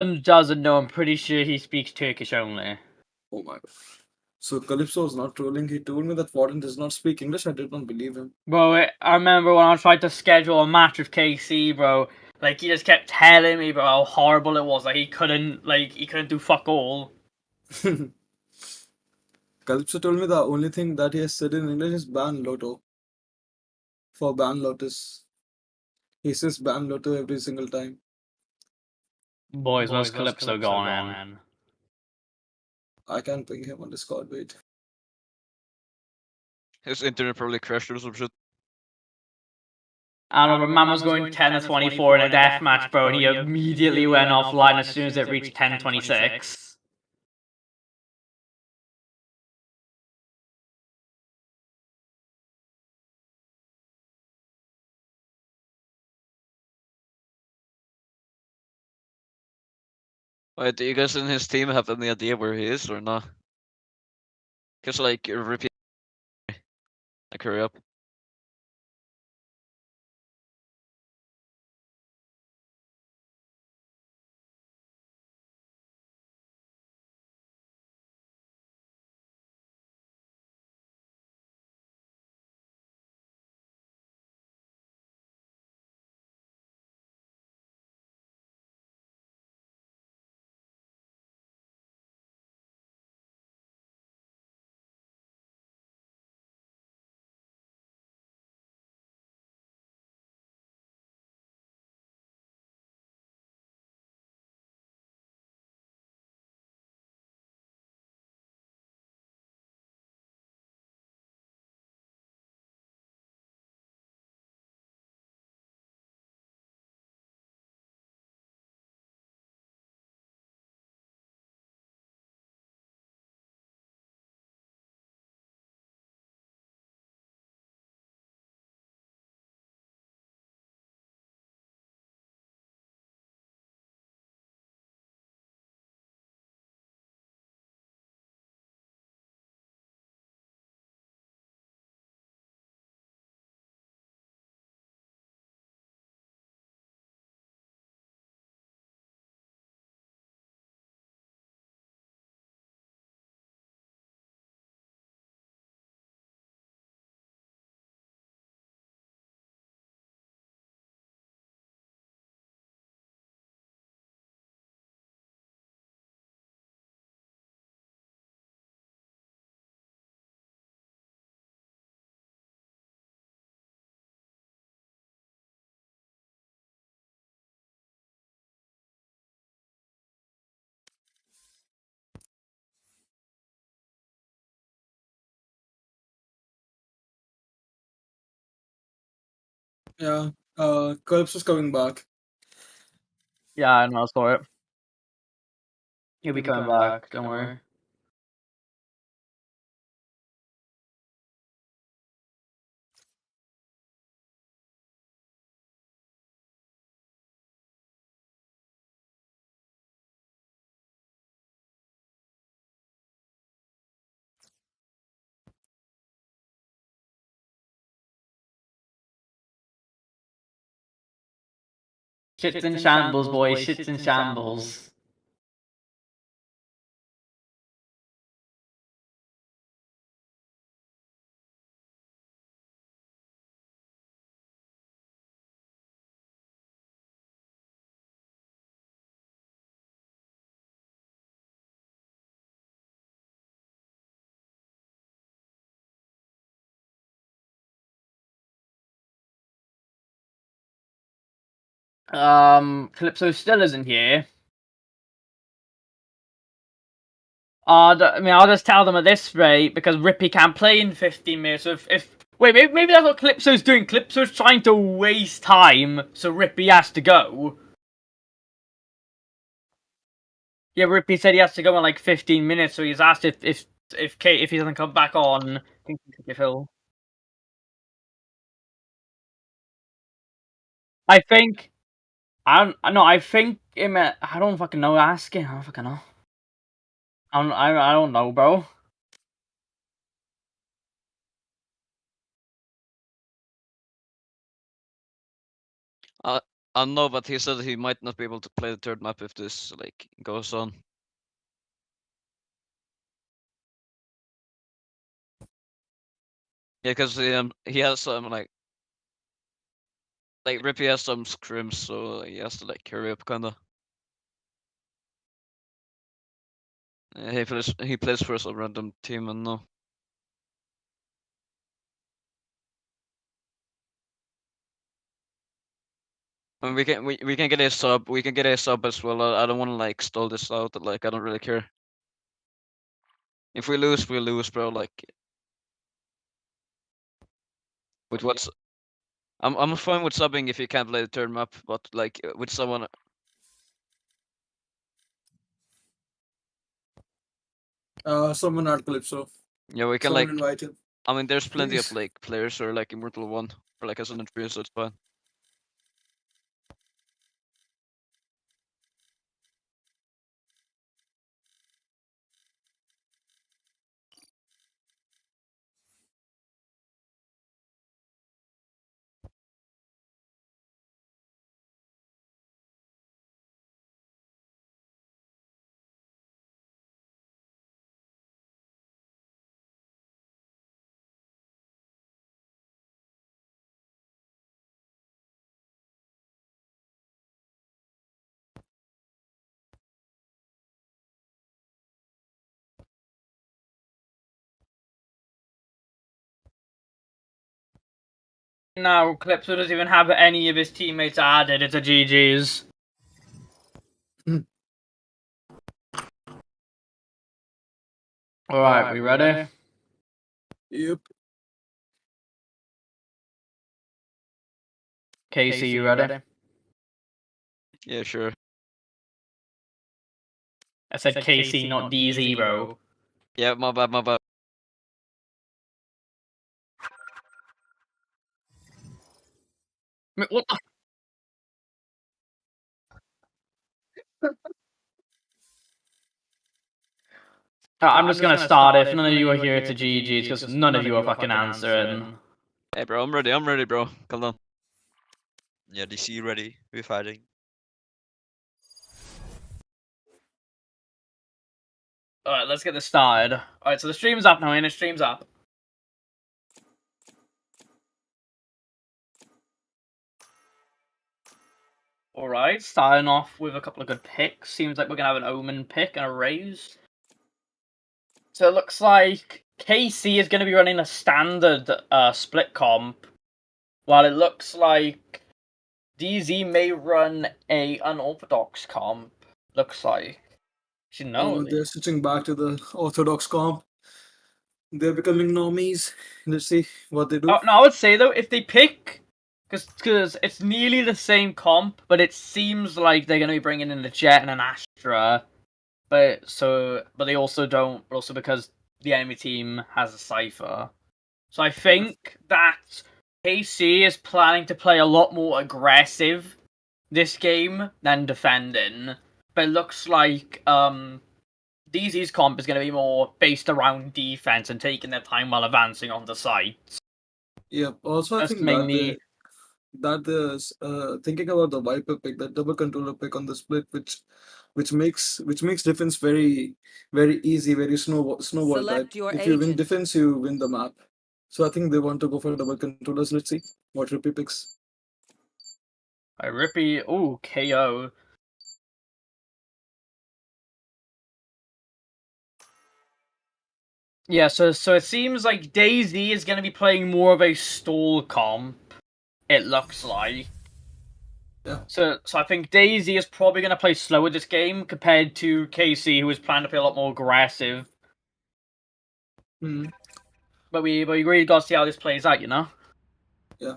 Doesn't know. I'm pretty sure he speaks Turkish only. Oh my god. So Calypso was not trolling. He told me that Warden does not speak English. I did not believe him. Bro, I remember when I tried to schedule a match with KC, bro. Like, he just kept telling me, bro, how horrible it was. Like, he couldn't do fuck all. Calypso told me the only thing that he has said in English is ban Lotto. For ban Lotus. He says ban Lotto every single time. Boys, where's Calypso going? I can ping him on Discord, wait. His internet probably crashed or some shit. I don't know, but man was going 10-24 in a deathmatch, bro, and he immediately went offline as soon as it reached 10-26. Wait, do you guys in his team have any idea where he is or not? Cause like repeat, like hurry up. Yeah, Calypso's coming back. Yeah, I know, I saw it. He'll be coming back, don't worry. Shit's in shambles, boys. Shit's in shambles. Calypso still isn't here. I mean, I'll just tell them at this rate, because Rippy can't play in 15 minutes. So wait, maybe that's what Calypso's doing. Calypso's trying to waste time, so Rippy has to go. Yeah, Rippy said he has to go in like 15 minutes, so he's asked if he doesn't come back on, he can take Phil. I think I think I don't fucking know. Ask him. I don't fucking know. I don't know, bro. I know, but he said he might not be able to play the third map if this like goes on. Yeah, because he has some like Rippy has some scrims, so he has to like hurry up kinda. He plays for some random team and no. I mean, we can get a sub. We can get a sub as well. I don't want to like stall this out. Like I don't really care. If we lose, bro. Like with what's I'm fine with subbing if you can't play the third map, but like with someone. Someone at Calypso. Yeah, we can Someone like. invited. I mean, there's plenty of Please. like players who are like Immortal 1 or like as an entry, so it's fine. Now, Calypso doesn't even have any of his teammates added. It's a GG's. Alright, we ready? Yep. Casey, you ready? Yeah, sure. I said KC, not DZ, bro. Yeah, my bad, my bad. What the? I'm just gonna start it. If none of you are here, it's a GG's, because none of you are fucking answering. Hey, bro, I'm ready, bro. Calm down. Yeah, DC ready. We're fighting. Alright, let's get this started. Alright, so the stream's up now, and the stream's up. Alright, starting off with a couple of good picks. Seems like we're gonna have an Omen pick and a Raise. So it looks like KC is gonna be running a standard split comp, while it looks like DZ may run a unorthodox comp. Looks like. Should know. They're switching back to the orthodox comp. They're becoming normies. Let's see what they do. Oh, no, I would say though, if they pick, because it's nearly the same comp, but it seems like they're gonna be bringing in a Jet and an Astra, but they also don't. Also because the enemy team has a Cypher, so I think that KC is planning to play a lot more aggressive this game than defending. But it looks like DZ's comp is going to be more based around defense and taking their time while advancing on the sites. Yep. Also, I That's think mainly that there's thinking about the Viper pick, that double controller pick on the split, which makes defense very easy, very snowball type. Select your If you win agent. defense, you win the map. So I think they want to go for double controllers. Let's see what Rippy picks. Rippy. Ooh, KO. Yeah, so it seems like DayZ is going to be playing more of a stall comp. It looks like. Yeah. So I think DayZ is probably going to play slower this game compared to KC, who is planning to play a lot more aggressive. Hmm. But we really got to see how this plays out, you know. Yeah.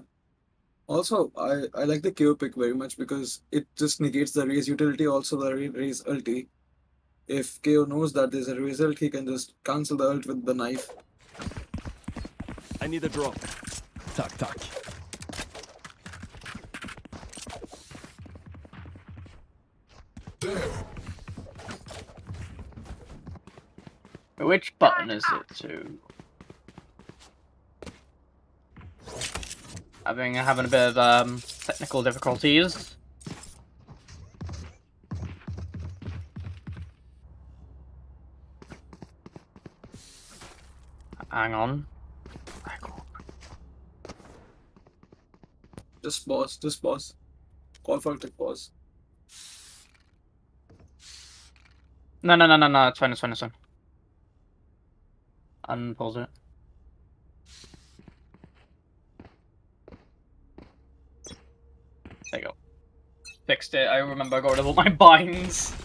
Also, I like the KO pick very much because it just negates the raise utility, also the raise ulti. If KO knows that there's a raise ult, he can just cancel the ult with the knife. I need a drop. Tack, tack. Which button is it to? Having a bit of technical difficulties. Hang on. Just pause. Just pause. Call for a quick pause. No. It's fine. It's fine. Unpause it. There you go. Fixed it. I remember I got rid of all my binds.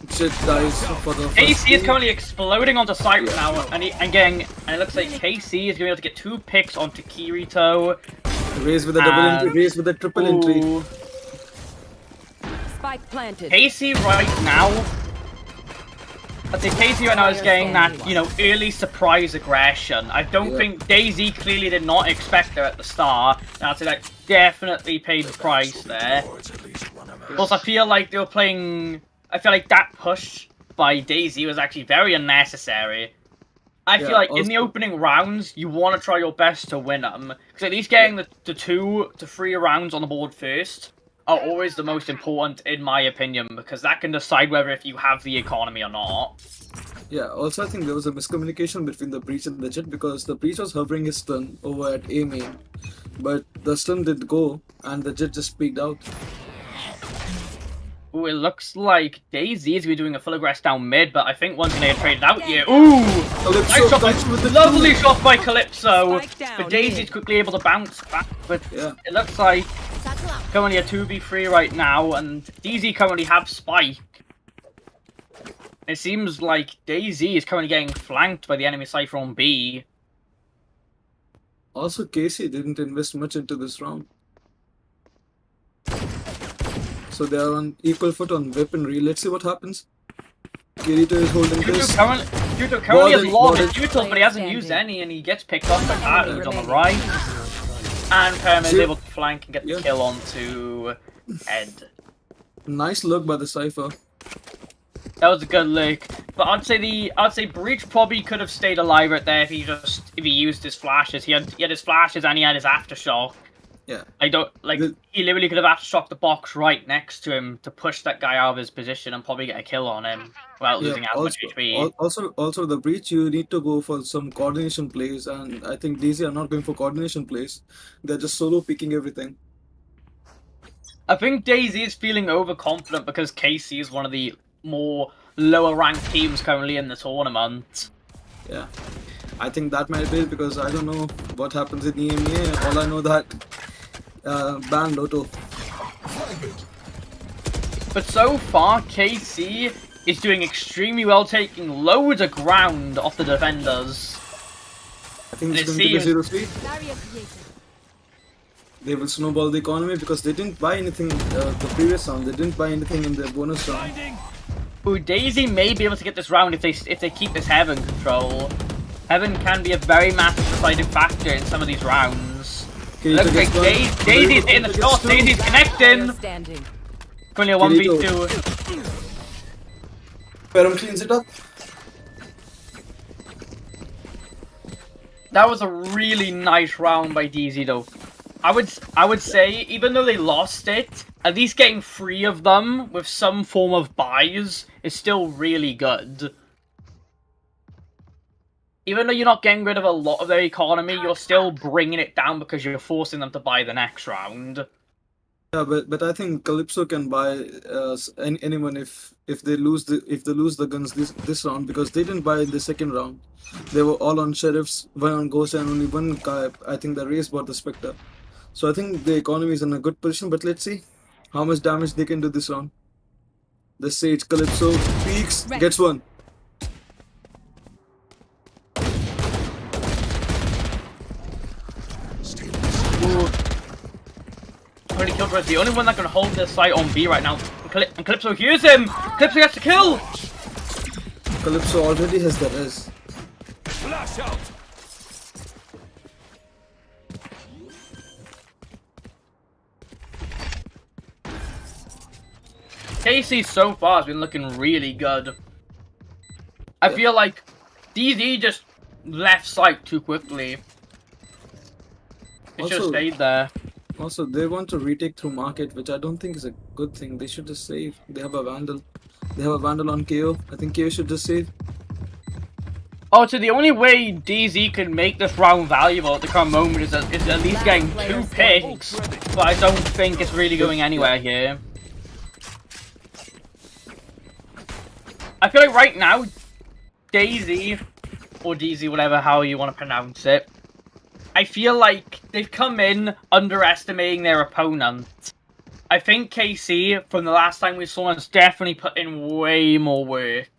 Shit dies for the first KC is game. currently exploding onto site now, and it looks like KC is going to be able to get 2 picks onto Kirito. Raise with a double entry, raise with a triple entry. Ooh. Spike planted. KC right now. I'd say KC right now is getting that, you know, early surprise aggression. I don't think DayZ clearly did not expect her at the start. And I'd say that definitely paid the price there. Plus, I feel like they were playing. I feel like that push by DayZ was actually very unnecessary. I feel like in the opening rounds, you want to try your best to win them. Because at least getting the 2 to 3 rounds on the board first are always the most important, in my opinion, because that can decide whether if you have the economy or not. Yeah, also I think there was a miscommunication between the Breach and the Jet because the Breach was hovering his stun over at A main, but the stun did go and the Jet just peeked out. Ooh, it looks like DayZ is going to be doing a full aggress down mid, but I think one's going to get traded out here. Ooh! Calypso Nice shot comes with the lovely shot by Calypso, Spike down but DayZ is mid. quickly able to bounce back, but Yeah. it looks like currently a 2v3 right now, and DayZ currently have Spike. It seems like DayZ is currently getting flanked by the enemy Cypher on B. Also, KC didn't invest much into this round. So they are on equal foot on weaponry. Let's see what happens. Kirito is holding this. Kirito currently has a lot of Warded. utils, but he hasn't used any, and he gets picked off by Cartoons on the right. And Perm is able to flank and get the kill onto Ed. Nice look by the Cypher. That was a good look, but I'd say Breach probably could have stayed alive right there if he used his flashes. He had his flashes and he had his aftershock. Yeah. He literally could have aftershocked the box right next to him to push that guy out of his position and probably get a kill on him without losing as much HP. Also, the Breach, you need to go for some coordination plays, and I think DayZ are not going for coordination plays. They're just solo picking everything. I think DayZ is feeling overconfident because KC is one of the more lower ranked teams currently in the tournament. Yeah. I think that might be because I don't know what happens in EMEA. All I know that ban Lotto. But so far, KC is doing extremely well, taking loads of ground off the defenders. I think it's And going it to be 0-3. They will snowball the economy because they didn't buy anything the previous round. They didn't buy anything in their bonus round. Ooh, DayZ may be able to get this round if they keep this Heaven control. Heaven can be a very massive deciding factor in some of these rounds. Kirito Looks like gets burned. DayZ's hitting the shot. DayZ's connecting. Standing. Currently a 1v2. Perum cleans it up. That was a really nice round by DayZ though. I would say, even though they lost it, at least getting 3 of them with some form of buys is still really good. Even though you're not getting rid of a lot of their economy, you're still bringing it down because you're forcing them to buy the next round. Yeah, but I think Calypso can buy anyone if they lose the guns this round because they didn't buy in the second round. They were all on sheriffs, one on ghost, and only one guy. I think the race bought the Spectre. So I think the economy is in a good position. But let's see how much damage they can do this round. The Sage Calypso peeks, gets one. Ooh. Already killed Red, the only one that can hold this site on B right now. And Calypso hears him! Calypso gets the kill! Calypso already has the res. Flash out. KC so far has been looking really good. I feel like DayZ just left site too quickly. It should have Also- stayed there. Also, they want to retake through market, which I don't think is a good thing. They should just save. They have a Vandal. They have a Vandal on KO. I think KO should just save. Oh, so the only way DZ can make this round valuable at the current moment is at least getting 2 picks, but I don't think it's really going anywhere here. I feel like right now, Daisy, or DZ, whatever, how you want to pronounce it, I feel like they've come in underestimating their opponent. I think KC, from the last time we saw him, has definitely put in way more work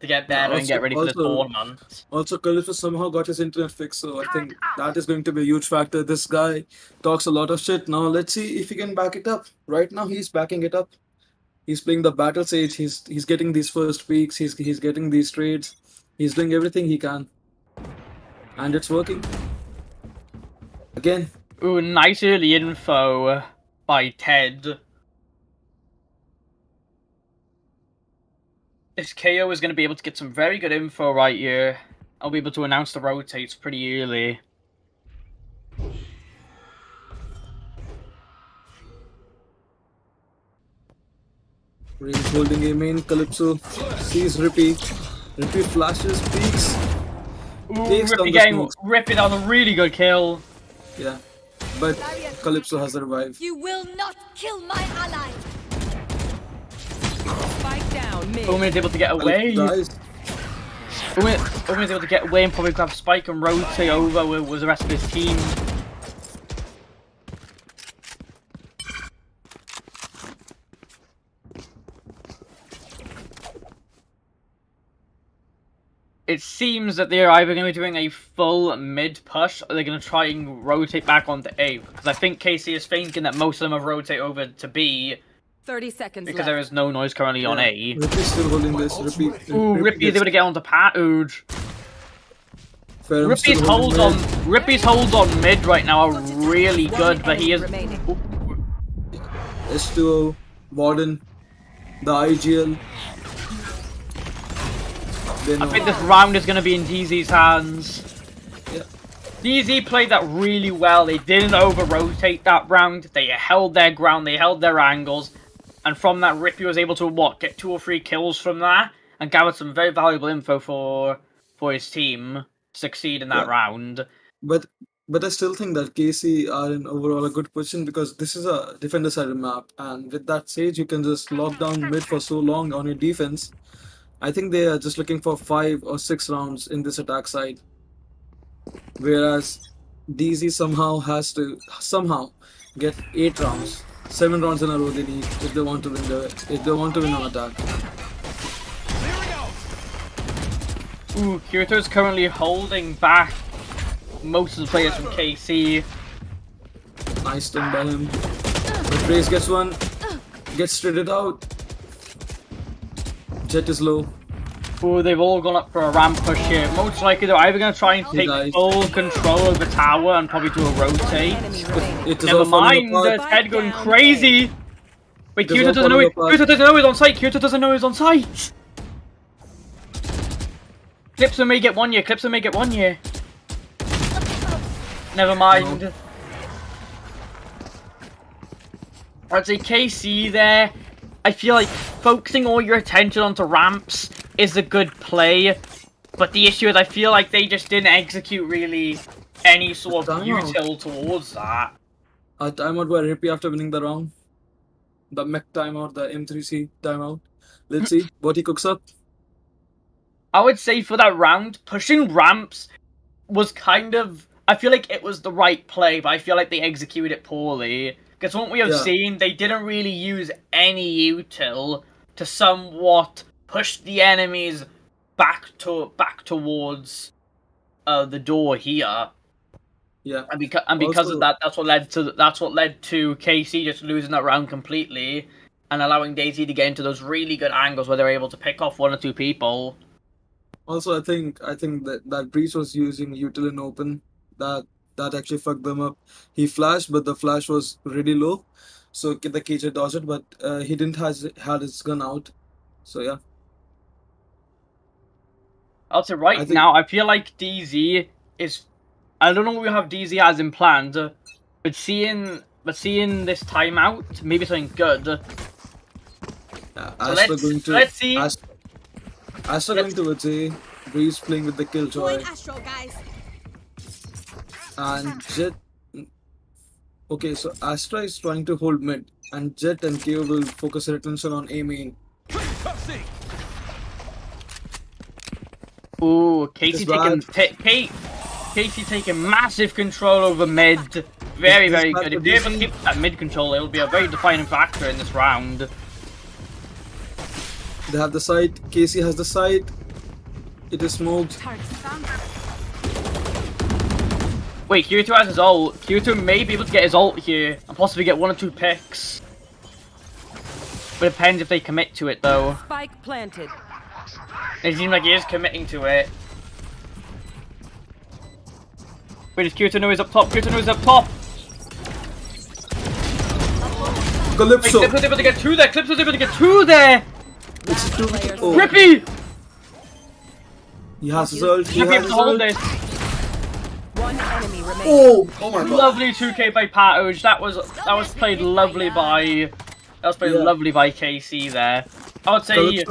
to get better and get ready for the tournament. Also, Calypso somehow got his internet fixed, so I think that is going to be a huge factor. This guy talks a lot of shit. Now let's see if he can back it up. Right now, he's backing it up. He's playing the battle stage. He's getting these first peaks. He's getting these trades. He's doing everything he can, and it's working. Again. Ooh, nice early info by Ted. This KO is going to be able to get some very good info right here. I'll be able to announce the rotates pretty early. He's holding a main. Calypso sees Rippy. Rippy flashes, peeks. Ooh, Takes down Rippy the getting smokes. Rippy down a really good kill. Yeah, but Calypso has the revive. You will not kill my ally. Spike down mid. Omen is able to get away. Dies. Omen is able to get away and probably grab Spike and rotate over with the rest of his team. It seems that they're either going to be doing a full mid push or they're going to try and rotate back onto A. Because I think KC is thinking that most of them have rotated over to B 30 seconds because left. there is no noise currently on A. Rippy's still holding this. Ooh, Rippy is able to get onto Patooge. Rippy's holds on mid right now are really good, but he is. Remaining. S2O, Warden, the IGL. I think this round is going to be in DZ's hands. Yeah. DZ played that really well. They didn't over-rotate that round. They held their ground. They held their angles. And from that, Rippy was able to, get 2 or 3 kills from that and gather some very valuable info for his team to succeed in that round. But I still think that KC are in overall a good position because this is a defender-sided map, and with that Sage, you can just lock down mid for so long on your defense. I think they are just looking for 5 or 6 rounds in this attack side, whereas DZ somehow has to get 8 rounds, 7 rounds in a row they need if they want to win on attack. Ooh, Kirito's currently holding back most of the players from KC. Nice stun by him. But Grace gets one, gets traded out. Jet is low. Ooh, they've all gone up for a ramp push here. Most likely they're either going to try and take guys. full control of the tower and probably do a rotate. Enemy remaining. It is Never all falling mind, apart. Ted going crazy. Wait, It is Kirito all doesn't know falling it. apart. Kirito doesn't know he's on site. Kirito doesn't know he's on site. Clipso may get 1 year. Clipso may get 1 year. Never mind. I'd say KC there. I feel like focusing all your attention onto ramps is a good play, but the issue is I feel like they just didn't execute really any sort of Timeout. util towards that. A timeout by Rippy after winning the round. The mech timeout, the M3C timeout. Let's see what he cooks up. I would say for that round, pushing ramps was kind of... I feel like it was the right play, but I feel like they executed it poorly. Because what we have seen, they didn't really use any util to somewhat push the enemies back towards the door here. Yeah. And because Also- of that, that's what led to KC just losing that round completely and allowing Daisy to get into those really good angles where they're able to pick off 1 or 2 people. Also, I think that Breach was using util in open. That actually fucked them up. He flashed, but the flash was really low, so the KJ dodged it, but he didn't had his gun out. So yeah. I'll say I think- now, I feel like DZ is... I don't know what we have DZ as in planned, but seeing this timeout, maybe something good. Astra going to. let's see. Astra going towards A. Breeze playing with the Killjoy. Going Astro, guys. And Jet. Okay, so Astra is trying to hold mid. And Jet and KO will focus their attention on A main. Ooh, Casey taking massive control over mid. Very, This very bad good. for If you're able to DC. keep that mid control, it'll be a very defining factor in this round. They have the site. Casey has the site. It is smoked. Wait, Kirito has his ult. Kirito may be able to get his ult here and possibly get 1 or 2 picks. But it depends if they commit to it though. Spike planted. It seems like he is committing to it. Wait, does Kirito know he's up top? Kirito knows he's up top! Wait, Calypso. Clips was able to get 2 there! Clips was able to get 2 there! It's a 2 Players oh, Rippy! He has his ult. He Rippy has able his to hold ult. this. One enemy remaining. Oh! Oh my god. Lovely 2K by Patoj. That was played lovely by lovely by KC there. I would say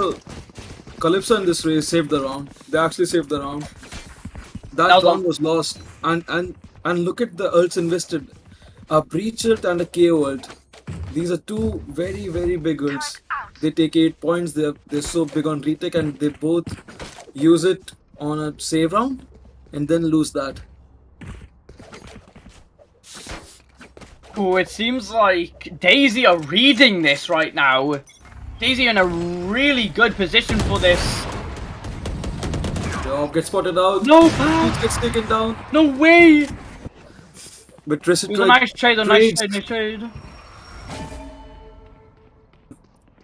Calypso in this race saved the round. They actually saved the round. That was round was lost. And look at the ults invested. A Breach ult and a KO ult. These are 2 very, very big ults. They take 8 points. They're so big on retake and they both use it on a save round and then lose that. ooh, it seems like Daisy are reading this right now. Daisy in a really good position for this. The orb gets spotted out. No! Breach gets taken down. No way! But Tracer It was a nice trade, nice trade.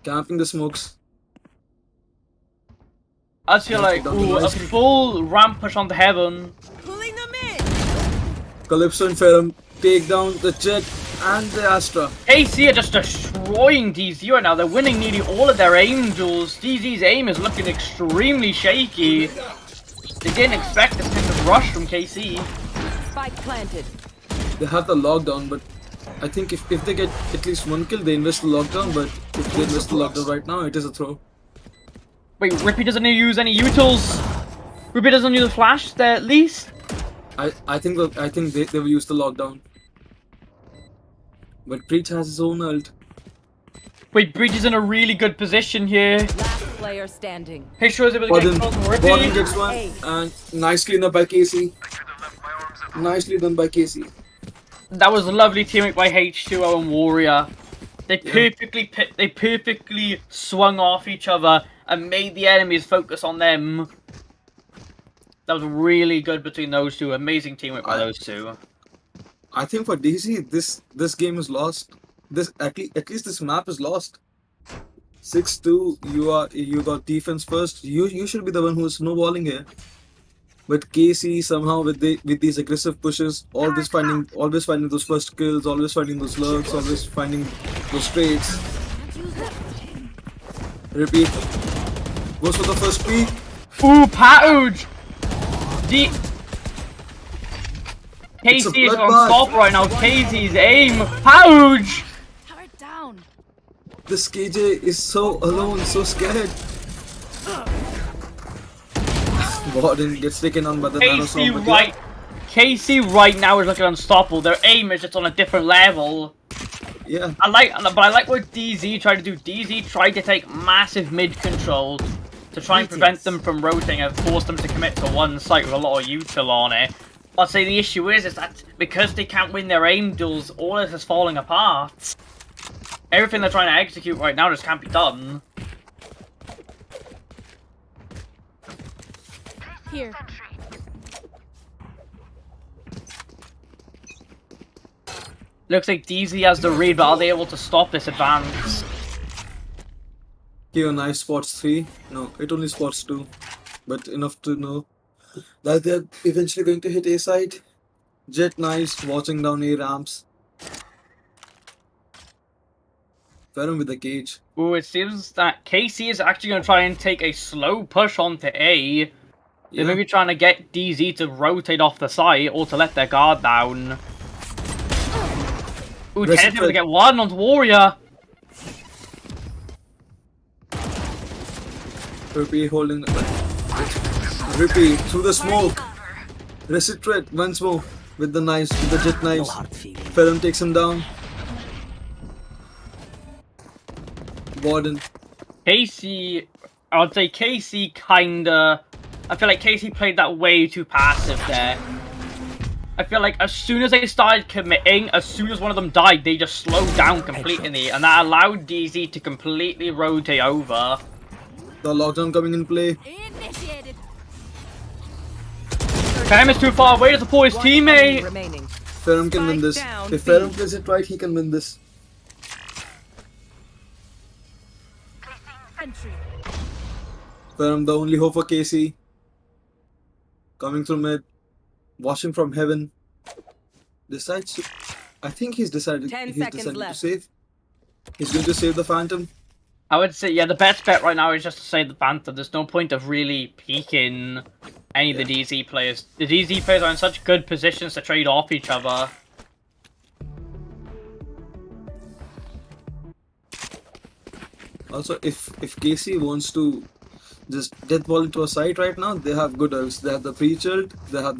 camping the smokes. I just feel like, ooh, a full ramp push onto heaven. Pulling them in. Calypso and Ferrum take down the Jet and the Astra. KC are just destroying DZ right now. They're winning nearly all of their aim duels. DZ's aim is looking extremely shaky. They didn't expect this kind of rush from KC. Spike planted. They have the lockdown, but I think if they get at least 1 kill, they invest the lockdown. But if they invest the lockdown right now, it is a throw. Wait, Rippy doesn't use any utils. Rippy doesn't use a flash there at least. I think they will use the lockdown. But Breach has his own ult. Wait, Breach is in a really good position here. Last player standing. Picture is able to get control from Borden Rippy. gets one, and nice clean up by Casey. Nicely done by Casey. That was a lovely teamwork by H2O and Warrior. They perfectly swung off each other and made the enemies focus on them. That was really good between those two. Amazing teamwork by those two. I think for DC, this game is lost. At least this map is lost. 6-2. You got defense first. You should be the one who's snowballing here. But KC somehow with these aggressive pushes, always finding those first kills, always finding those lurks, always finding those trades. Repeat. Goes for the first peek. Ooh, Patoj! It's a KC is on bloodbath. top right now. KC's aim. Patoj! Turret down. This KJ is so alone, so scared. Borden gets taken on by the nanostorm. KC right now is looking unstoppable. Their aim is just on a different level. Yeah. I like what DZ tried to do. DZ tried to take massive mid control to try and prevent them from rotating and force them to commit to one site with a lot of util on it. I'd say the issue is that because they can't win their aim duels, all this is falling apart. Everything they're trying to execute right now just can't be done. Here. Looks like DZ has the read, but are they able to stop this advance? KO knife spots 3. No, it only spots 2. But enough to know that they're eventually going to hit A side. Jet knives watching down A ramps. Ferrum with the cage. Ooh, it seems that KC is actually going to try and take a slow push onto A. They're maybe trying to get DZ to rotate off the site or to let their guard down. Ooh, Ted's able to get one onto Warrior. Rippy holding. Rippy through the smoke. Recitrate once more with the knives, with the jet knives. Ferrum takes him down. Warden. Casey, I would say Casey kinda. I feel like Casey played that way too passive there. I feel like as soon as they started committing, as soon as one of them died, they just slowed down completely, and that allowed DZ to completely rotate over. The lockdown coming in play. Initiated. Ferrum is too far away to support his One enemy teammate. remaining. Ferrum can win Spike this. down, If Ferrum B. plays it right, he can win this. Entry. Ferrum, the only hope for Casey. Coming through mid. Watching from heaven. Decides to... I think he's decided, 10 he's seconds decided to left. save. He's going to save the Phantom. I would say, yeah, the best bet right now is just to save the Phantom. There's no point of really peeking any of the DZ players. The DZ players are in such good positions to trade off each other. Also, if Casey wants to just death ball into a site right now, they have good ults. They have the breach ult, they have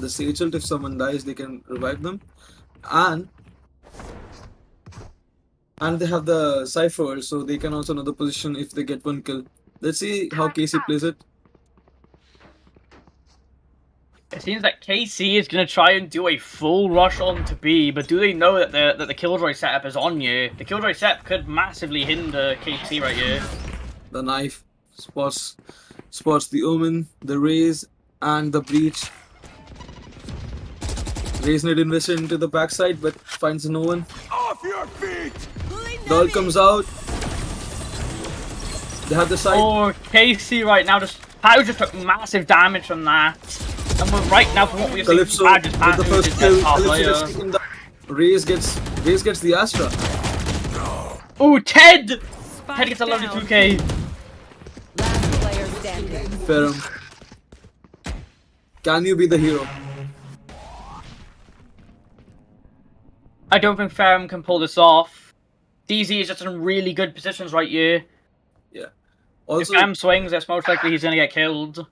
the sage ult. If someone dies, they can revive them, and they have the cypher ult, so they can also know the position if they get one kill. Let's see how Casey plays it. It seems that KC is going to try and do a full rush on to B, but do they know that the Killjoy setup is on you? The Killjoy setup could massively hinder KC right here. The knife spots the Omen, the Raze, and the breach. Raze need invested into the backside, but finds no one. Off your feet! The ult comes out. They have the side. Oh, KC right now Pau just took massive damage from that. And we're right now from what we've seen Calypso from with Pau, the just first kill. Calypso player. gets taken down. Raze gets the Astra. Ooh, Ted! Spike Ted gets a lovely down. 2k. Last player standing. Ferrum. Can you be the hero? I don't think Ferrum can pull this off. DZ is just in really good positions right here. Yeah. If Also, Ferrum swings, it's most likely he's gonna get killed.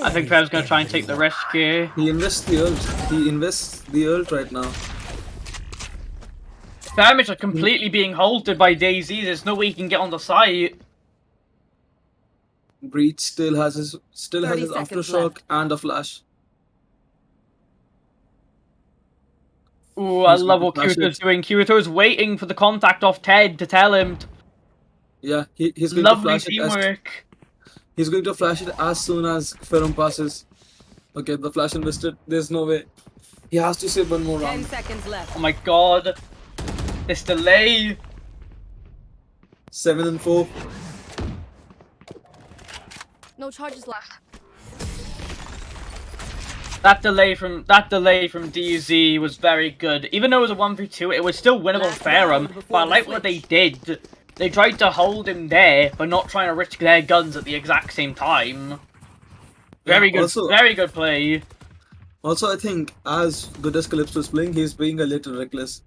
I think Ferrum's gonna try and take the risk here. he invests the ult. He invests the ult right now. Ferrum is just completely being halted by Daisy. There's no way he can get on the site. Breach still has his 30 seconds aftershock left. and a flash. Ooh, I He's love gonna what flash Kirito's it. doing. Kirito's waiting for the contact off Ted to tell him. Yeah, he's going Lovely to flash it. teamwork. He's going to flash it as soon as Ferrum passes. Okay, the flash invested. There's no way. He has to save one more 10 round. seconds left. Oh my god. This delay. 7 and 4. No charges left. That delay from DZ was very good. Even though it was a 1v2, it was still winnable Last for Ferrum. round before But I the like what they switch. did. They tried to hold him there, but not trying to risk their guns at the exact same time. Very Yeah, good, also- very good play. Also, I think as good as Calypso is playing, he's being a little reckless.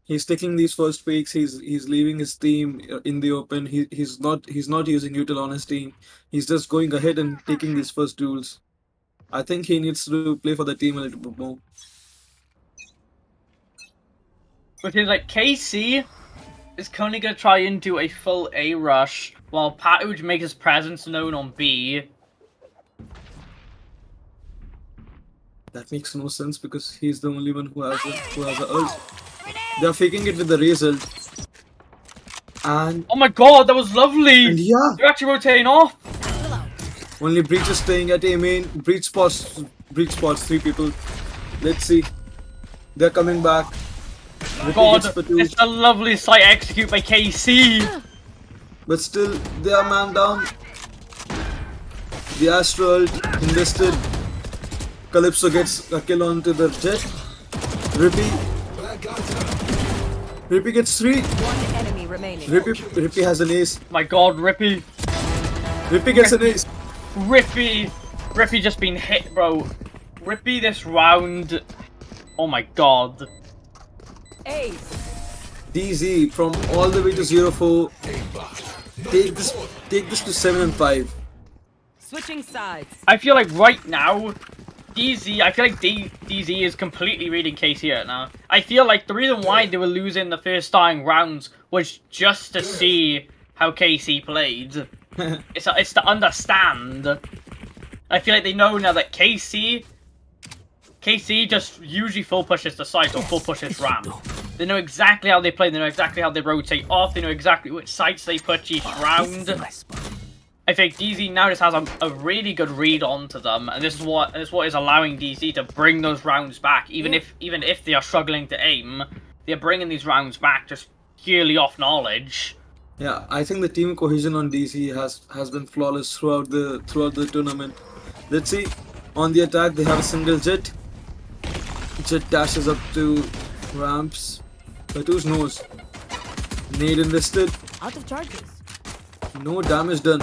He's taking these first picks. He's leaving his team in the open. He's not using util on his team. He's just going ahead and taking these first duels. I think he needs to play for the team a little bit more. Which is like KC is currently going to try and do a full A rush, while Patuj makes his presence known on B. That makes no sense because he's the only one who has a ult. They're faking it with the Raze ult. And Oh my god, that was lovely! yeah, They're actually rotating off! only Breach is staying at A main. Breach spots 3 people. Let's see. They're coming back. Ricky God, gets Patu, it's a lovely sight execute by KC! but still they are man down. The Astra ult invested. Calypso gets a kill onto the jet. Rippy gets 3. One enemy remaining. Rippy has an ace. My god, Rippy. Rippy gets an ace. Rippy just been hit, bro. Rippy this round. Oh my god. Ace. DZ from all the way to 0-4. Take this to 7 and 5. Switching sides. I feel like right now, DZ is completely reading KC right now. I feel like the reason why they were losing the first starting rounds was just to see how KC played. It's to understand. I feel like they know now that KC just usually full pushes the site or full pushes ramp. They know exactly how they play, they know exactly how they rotate off, they know exactly which sites they put each round. I think DZ now just has a really good read onto them, and this is what is allowing DZ to bring those rounds back. Even if they are struggling to aim, they're bringing these rounds back just purely off knowledge. Yeah, I think the team cohesion on DC has been flawless throughout the tournament. Let's see, on the attack they have a single Jet. Jet dashes up to ramps, but who knows? Nade invested. Out of charges. No damage done.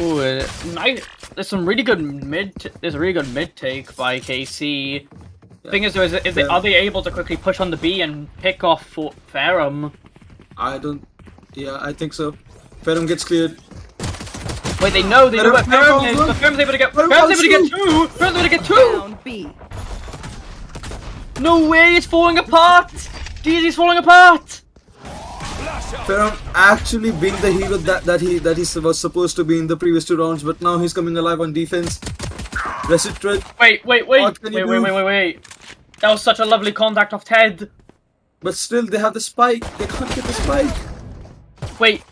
Ooh, nice. There's some really good mid take by KC. The thing is, though, are they able to quickly push on the B and pick off Ferrum? Yeah, I think so. Ferrum gets cleared. Wait, they know what Ferrum is. But Ferrum's able to get. Ferrum's able to get two. Ferrum's able to get two. Down B. No way! It's falling apart. DZ's falling apart. Ferrum actually being the hero that he was supposed to be in the previous 2 rounds, but now he's coming alive on defense. Restitute. Wait. What can you do? Wait. That was such a lovely contact off Ted. But still, they have the spike. They can't get the spike. Wait,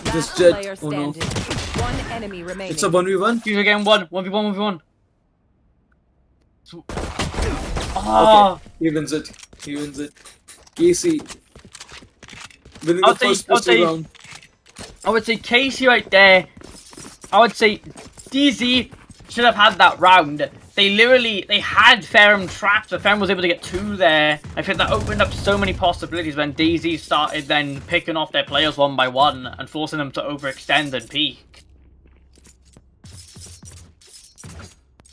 This Last Jet. player Oh no. standing. One enemy remaining. It's a 1v1. he's again 1v1. Oh, Okay. He wins it. KC. Winning the first round. I would say Casey right there. I would say DZ should have had that round. They had Ferrum trapped, but Ferrum was able to get 2 there. I think that opened up so many possibilities when DZ started then picking off their players one by one and forcing them to overextend and peak.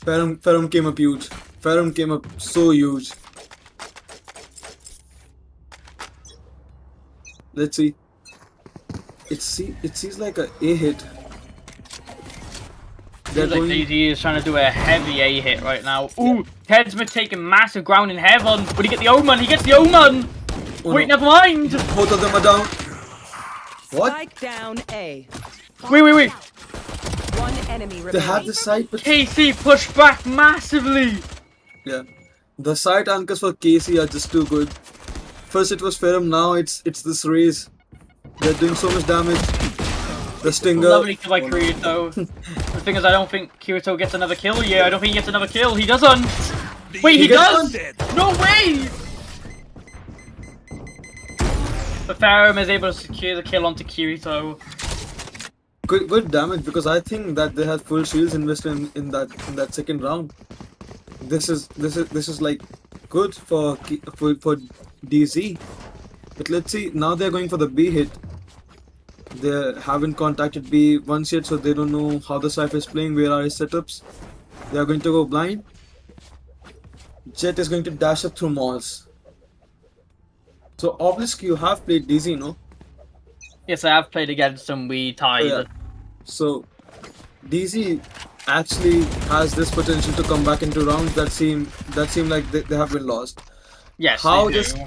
Ferrum came up huge. Ferrum came up so huge. Let's see. It seems like a hit. They're Seems like going. DZ is trying to do a heavy A hit right now. Ooh, Ted's been taking massive ground in heaven. But he get the Omen. He gets the Omen. Oh, Wait, no. never mind. Both of them are down. What? Spike down A. Wait. One enemy remaining. They have the site, but KC pushed back massively. yeah, the site anchors for KC are just too good. First it was Ferrum, now it's this race. They're doing so much damage. The Stinger. Lovely kill by Oh, no. Kirito. The thing is, I don't think Kirito gets another kill here. I don't think he gets another kill. He doesn't. Wait, he gets does. one. No way. But Ferrum is able to secure the kill onto Kirito. Good damage, because I think that they had full shields invested in that second round. This is like good for DZ. But let's see, now they're going for the B hit. They haven't contacted B once yet, so they don't know how the Cypher is playing, where are his setups. They are going to go blind. Jet is going to dash up through malls. So Obelisk, you have played DZ, no? Yes, I have played against him. We tied. Yeah. So DZ actually has this potential to come back into rounds that seem like they have been lost. Yes. How they does do.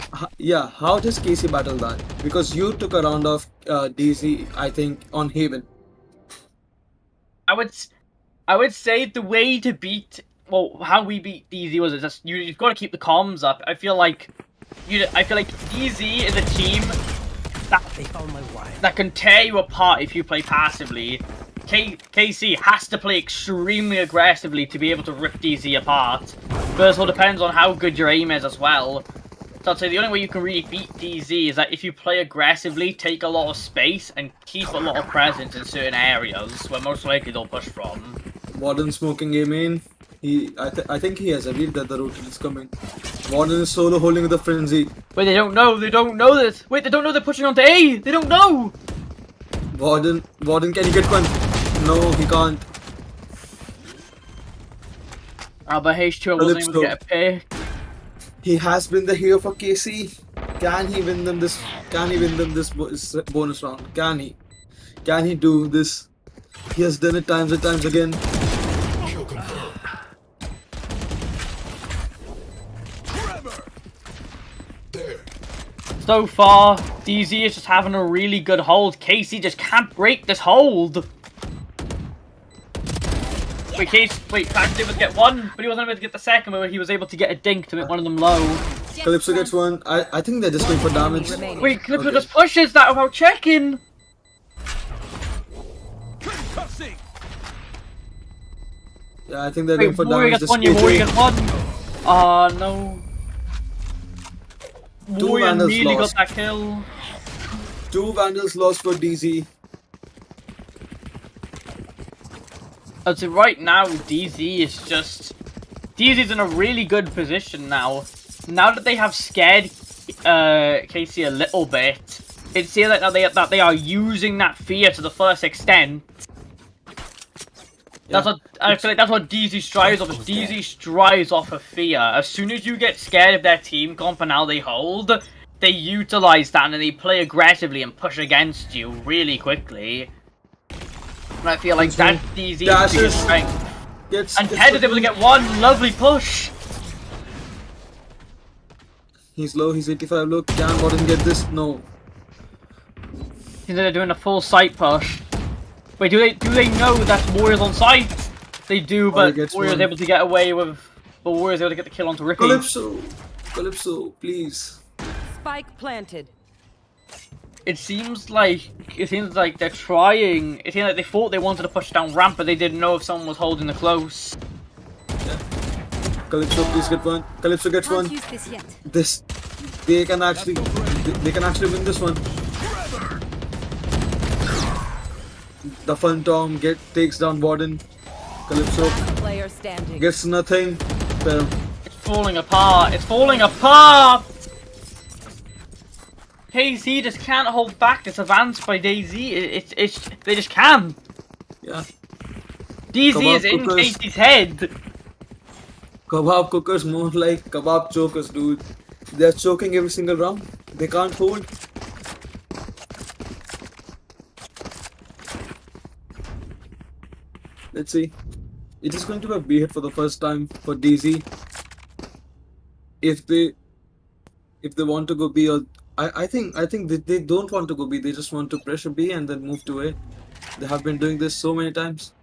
how does KC battle that? Because you took a round of DZ, I think, on Haven. I would say the way to beat, well, how we beat DZ was just you've got to keep the comms up. I feel like DZ is a team that can tear you apart if you play passively. KC has to play extremely aggressively to be able to rip DZ apart. But it all depends on how good your aim is as well. So I'd say the only way you can really beat DZ is that if you play aggressively, take a lot of space, and keep a lot of presence in certain areas where most likely they'll push from. Warden smoking A main. I think he has a read that the rotate is coming. Warden is solo holding the frenzy. Wait, they don't know this. Wait, they don't know they're pushing onto A. They don't know. Warden, can you get one? No, he can't. But H2 wasn't able to get a pick. He has been the hero for KC. Can he win them this? Can he win them this bonus round? Can he? Can he do this? He has done it times and times again. So far, DZ is just having a really good hold. Casey just can't break this hold. Wait, Patrick able to get one, but he wasn't able to get the second, but he was able to get a dink to make one of them low. Calypso gets one. I think they're just going for damage. Wait, Calypso Okay. just pushes that without checking. Concussing. Yeah, I think they're Wait, going for Warrior damage. gets one, you Warrior gets one. Ah, no. Two Warrior Vandals nearly got lost. that kill. 2 Vandals lost for DZ. I'd say right now, DZ's in a really good position now. Now that they have scared Casey a little bit, it seems like that they are using that fear to the first extent. That's what I feel like. That's what DZ strives off. DZ strives off of fear. As soon as you get scared of their team comp and how they hold, they utilize that and then they play aggressively and push against you really quickly. And I feel like that's DZ's Dashes. biggest strength. And Gets Ted is able to get one lovely push. He's low, he's 85 low. Can Warden get this? No. They're doing a full site push. Wait, do they know that Warrior's on site? They do, Warrior but gets Warrior's one. able to get away with. But Warrior's able to get the kill onto Ricky. Calypso, please. Spike planted. It seems like they're trying. It seems like they thought they wanted to push down ramp, but they didn't know if someone was holding the close. Calypso, please get one. Calypso gets Can't one. use this yet. They can actually win this one. The Fun Tom takes down Warden. Calypso Last player standing. gets nothing. But It's falling apart. It's falling apart. KZ just can't hold back this advance by DayZ. They just can't. yeah, DZ Kebab is in cookers. KZ's head. kebab cookers more like kebab chokers, dude. They're choking every single round. They can't hold. Let's see. It is going to be a B hit for the first time for DZ. If they want to go B, or I think they don't want to go B. They just want to pressure B and then move to A. They have been doing this so many times.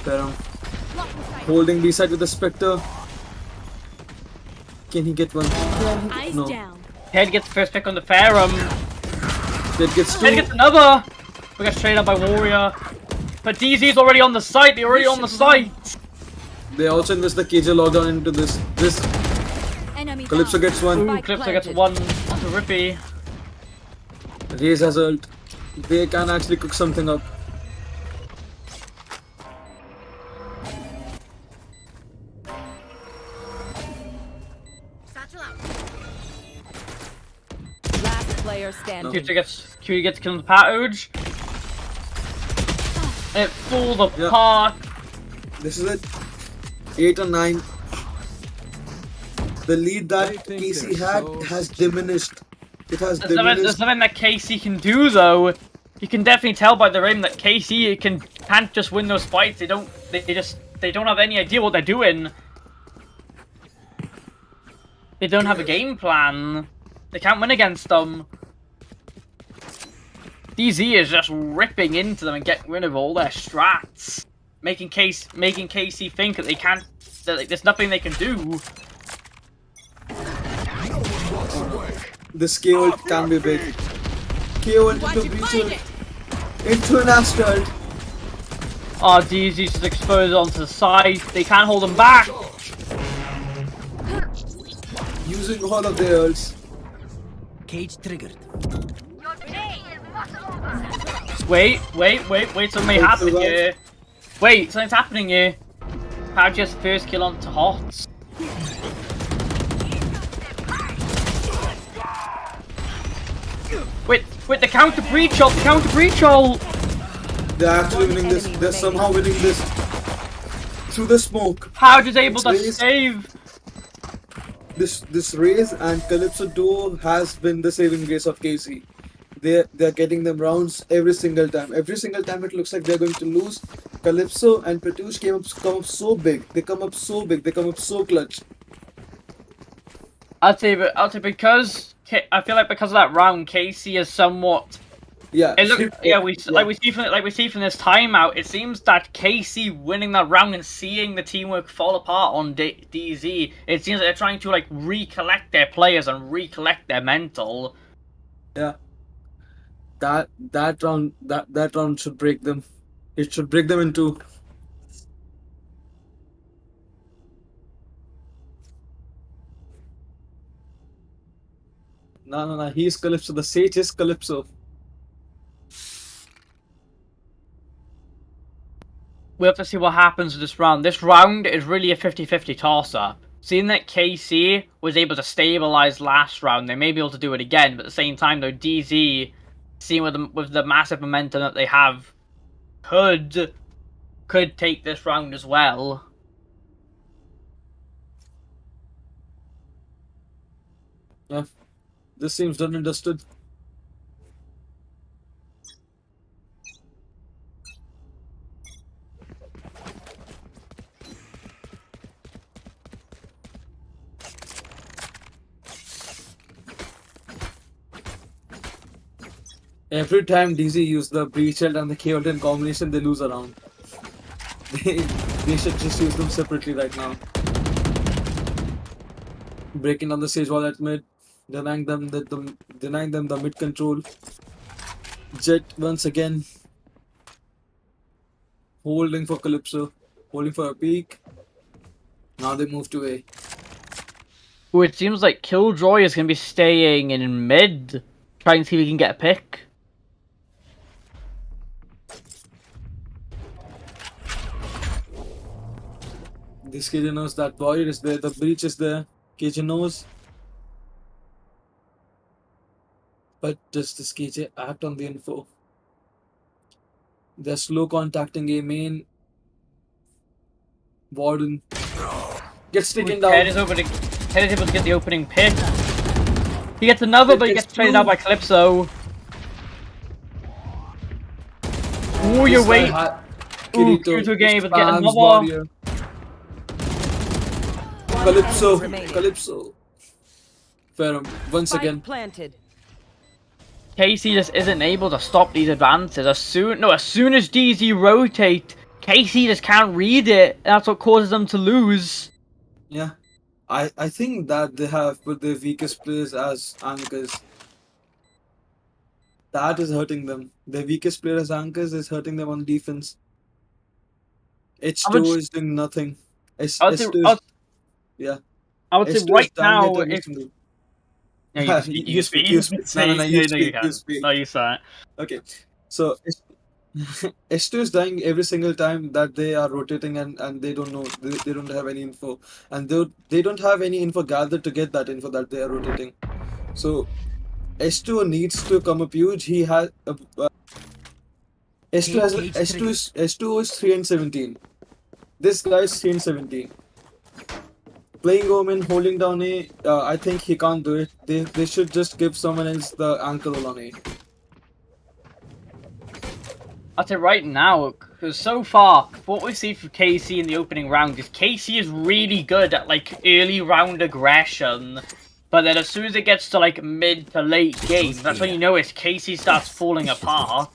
Peram holding B side with the Spectre. Can he get one? Eyes No. down. Ted gets the first pick on the Ferrum. That gets Ted two. gets another. We got straight up by Warrior. But DZ's already on the site. They're already on the site. They also invest the KJ lockdown into this. Enemy Calypso down. gets one. Ooh, Spike Calypso gets planted. one onto Rippy. Raze has ult. They can actually cook something up. Satchel out. Last player standing. Cutie gets killed on the Patouge. It falls apart. This is it. 8 or 9. The lead that They think KC they're had so has diminished. It has There's diminished. something that KC can do though. You can definitely tell by the aim that KC can't just win those fights. They don't have any idea what they're doing. They don't have a game plan. They can't win against them. DZ is just ripping into them and getting rid of all their strats, making KC think that they can't. That like, there's nothing they can do. This KO can be big. KO into the breach ult. Into an Astral. Oh, DZ's just exposed onto the side. They can't hold them back. Using all of their ults. Cage triggered. Wait, something happened the here. Wait, something's happening here. How just first kill onto Hots? Wait, the counter breach ult, They're actually winning this. enemy They're remaining. somehow winning this. through the smoke. How is able to Raze- save? This Raze and Calypso duo has been the saving grace of KC. They're getting them rounds every single time. Every single time it looks like they're going to lose. Calypso and Petush come up so big. They come up so big. They come up so clutch. I'd say because I feel like because of that round, Casey is somewhat. Yeah. It look, yeah, we see from this timeout. It seems that Casey winning that round and seeing the teamwork fall apart on DZ. It seems like they're trying to like recollect their players and recollect their mental. Yeah. That round should break them. It should break them in two. No. He's Calypso. The Sage is Calypso. We have to see what happens in this round. This round is really a 50-50 toss-up. Seeing that KC was able to stabilize last round, they may be able to do it again. But at the same time, though, DZ, seeing with the massive momentum that they have, could take this round as well. Yeah. This seems done and dusted. Every time DZ use the breach shield and the KO in combination, they lose a round. They should just use them separately right now. Breaking down the stage wall at mid, denying them the mid control. Jet once again holding for Calypso, holding for a peak. Now they move to A. Ooh, it seems like Killjoy is going to be staying in mid, trying to see if he can get a pick. This KJ knows that Void is there, the breach is there. KJ knows. But does this KJ act on the info? They're slow contacting A main. Warden gets taken down. Ted is able to get the opening pick. He gets another, but he gets traded out by Calypso. Ooh, you're waiting. Kirito again able to get spams another. Warrior. One Calypso. enemy remaining. Calypso. Fair once Spike again. planted. Casey just isn't able to stop these advances. As soon as DZ rotate, Casey just can't read it. That's what causes them to lose. Yeah. I think that they have put their weakest players as anchors. That is hurting them. Their weakest player as anchors is hurting them on defense. H2 is doing nothing. I would say H2 right is down now, here to if listen no, to- you speak. You speak. No, you saw it. Okay, so H2 is dying every single time that they are rotating and they don't know, they don't have any info, and they don't have any info gathered to get that info that they are rotating. So H2 needs to come up huge. He has H2 is 3 and 17. This guy is 3 and 17. Playing Omen, holding down A, I think he can't do it. They should just give someone else the anchor role on A. I'll say right now, because so far, what we see from KC in the opening round is KC is really good at like early round aggression, but then as soon as it gets to like mid to late game, that's when you notice KC starts falling apart.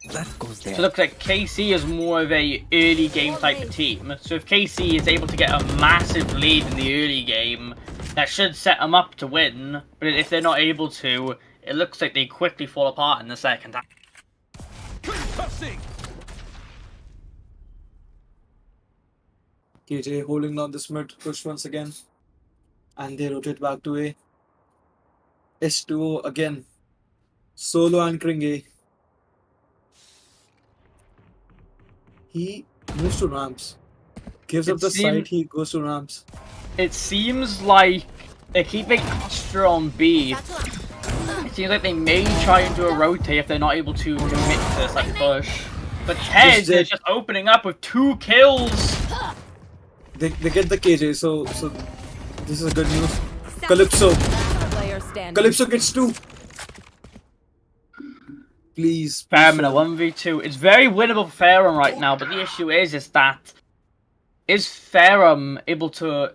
That goes there. So it looks like KC is more of a early game type of team. So if KC is able to get a massive lead in the early game, that should set them up to win. But if they're not able to, it looks like they quickly fall apart in the second half. KJ holding down this mid push once again, and they rotate back to A. H2O again, solo anchoring A. He moves to ramps, gives up the side, he goes to ramps. It seems like they're keeping Astra on B. It seems like they may try and do a rotate if they're not able to commit to this like push. But Ted is just opening up with 2 kills. they get the KJ, so this is good news. Calypso. Player standing. Calypso gets 2. Please. Farum in a 1v2. It's very winnable for Farum right now, but the issue is that is Farum able to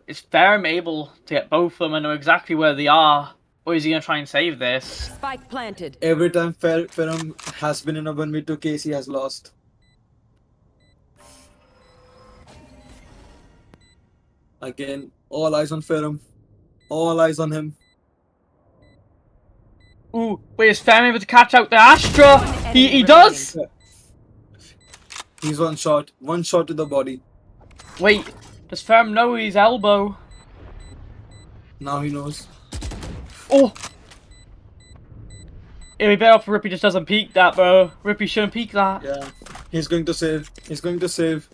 get both of them and know exactly where they are, or is he gonna try and save this? Spike planted. Every time Farum has been in a 1v2 case, he has lost. Again, all eyes on Farum. All eyes on him. Ooh, wait, is Farum able to catch out the Astra? He does? He's one shot to the body. Wait, does Farum know his elbow? Now he knows. Oh! It'd be better off if Rippy just doesn't peek that, bro. Rippy shouldn't peek that. Yeah, he's going to save. He's going to save.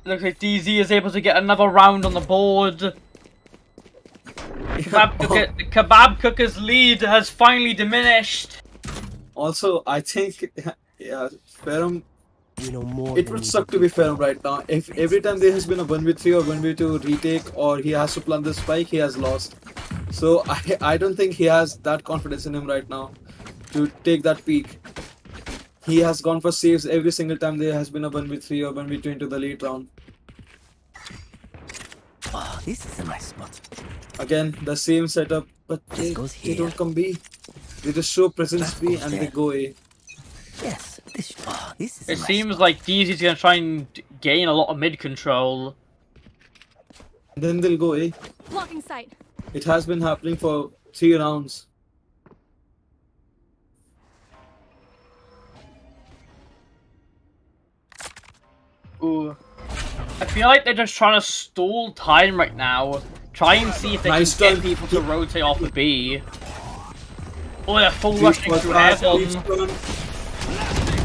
Looks like DZ is able to get another round on the board. Kebab Cooker's lead has finally diminished. Also, I think, yeah, Farum. You know more. It would suck to be Farum right now. If every time there has been a 1v3 or 1v2 retake, or he has to plant the spike, he has lost. So I don't think he has that confidence in him right now to take that peak. He has gone for saves every single time there has been a 1v3 or 1v2 into the late round. Oh, this is a nice spot. Again, the same setup, but they don't come B. They just show presence B and they go A. Yes, this is a It nice seems spot. like DZ's gonna try and gain a lot of mid control. Then they'll go A. Blocking sight. It has been happening for 3 rounds. Ooh. I feel like they're just trying to stall time right now. Try and see if they Nice can get turn. people to rotate off the B. Oh, they're full Please rushing was through fast, heaven. please turn.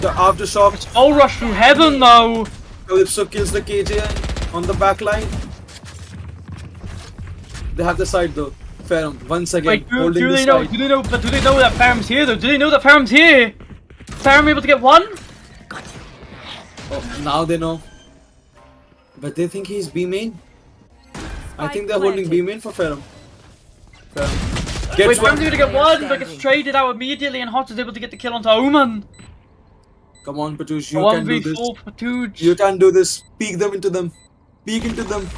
The aftershock. Full rush through heaven though! Calypso kills the KJ on the back line. They have the side though. Farum once again Wait, holding do the they know? side. Do they know that Farum's here though? Do they know that Farum's here? Farum able to get one? Oh, now they know. But they think he's B main. I think they're holding B main for Farum. Wait, Gets Farum's one. able to get one, but gets traded out immediately, and Hot is able to get the kill onto Omen. Come on, Patush, you can do this. 1v4 Patuj. You can do this. Peek them into them. Peek into them.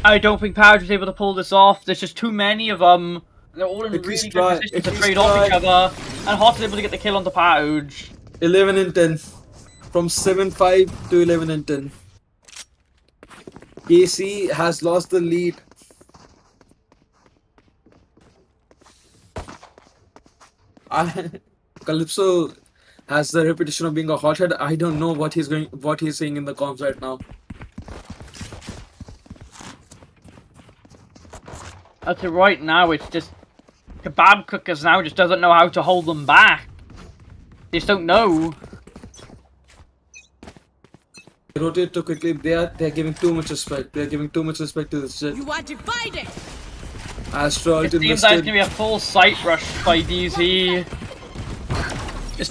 I don't think Powers was able to pull this off. There's just too many of them. They're all in At really least good try. positions At to least trade off each try. other. And Hot is able to get the kill onto Powers. 11 and 10. From 7-5 to 11 and 10. KC has lost the lead. Calypso has the reputation of being a hothead. I don't know what he's saying in the comms right now. Up to right now, it's just Kebab Cookers now just doesn't know how to hold them back. They just don't know. They rotate too quickly. They're giving too much respect. They're giving too much respect to this jet. You are divided. Astro It ulti seems like it's gonna be a full sight rush by DZ.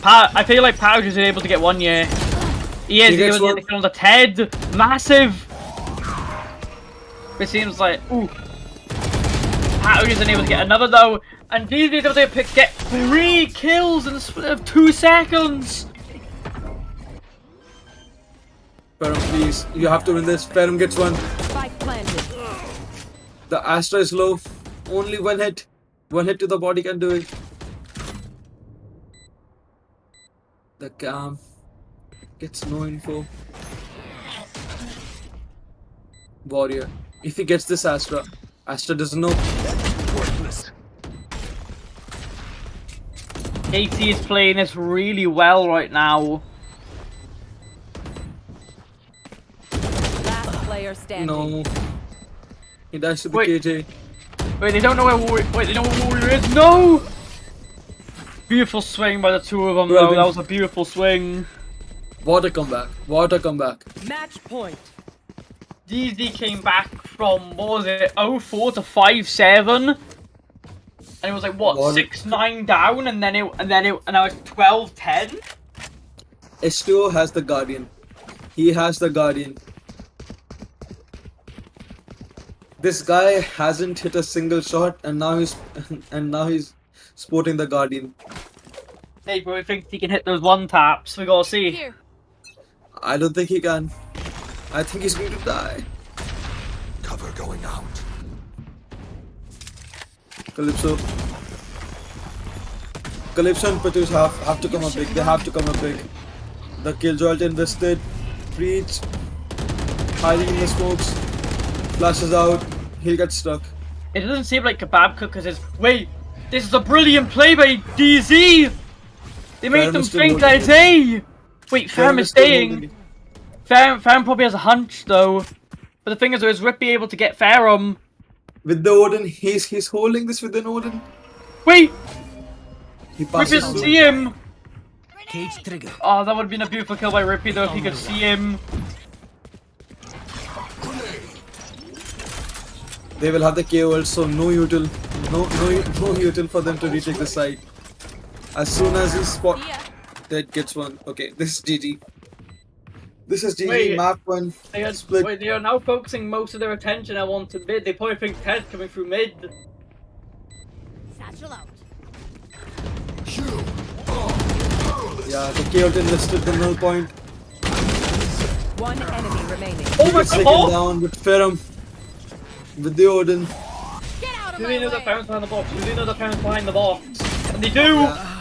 I feel like Powers is able to get one, yeah. He is gets able to one. get the kill on the Ted. Massive. It seems like Powers isn't able to get another though, and DZ is able to get 3 kills in the split of 2 seconds. Farum, please. You have to win this. Farum gets one. Spike planted. The Astra is low. Only one hit. One hit to the body can do it. The cam gets no info. Warrior. If he gets this Astra doesn't know. KT is playing this really well right now. Last player standing. No. He dies to the Wait. KJ. Wait, they don't know where Wait, they know where Warrior is. No! Beautiful swing by the two of them, though. That was a beautiful swing. What a comeback. What a comeback. Match point. DZ came back from, what was it, 0-4 to 5-7, and it was like what, 6-9 down, and now it's 12-10. H2O has the Guardian. He has the Guardian. This guy hasn't hit a single shot, and now he's sporting the Guardian. Hey, bro, he thinks he can hit those one taps. We gotta see. Here. I don't think he can. I think he's going to die. Cover going out. Calypso. Calypso and Patus have to come up big. They have to come up big. The Killjoy invested. Breach. Hiding in the smokes. Flashes out. He'll get stuck. It doesn't seem like Kebab Cookers is. Wait, this is a brilliant play by DZ! They made Ferrum them is still think that holding it's A! Wait, Ferrum is staying. Ferrum probably has a hunch though. But the thing is Rippy able to get Ferrum? With the Odin, he's holding this with an Odin. Wait! He Rippy passes doesn't through. see him! Cage trigger. Oh, that would have been a beautiful kill by Rippy though if he could see him. They will have the KO, so no util for them to retake the site. As soon as he spot, Yeah. Ted gets one. Okay, this is GG. This is GG. Wait. Map one. They are, Split. wait, they are now focusing most of their attention on to mid. They probably think Ted coming through mid. Satchel out. Yeah, the KO invested the null point. One enemy remaining. Oh He my gets taken god! down with Ferrum. With the Odin. Get out of Do my they know the way. Ferrum's behind the box? Do they know the Ferrum's behind the box? And they do! Yeah.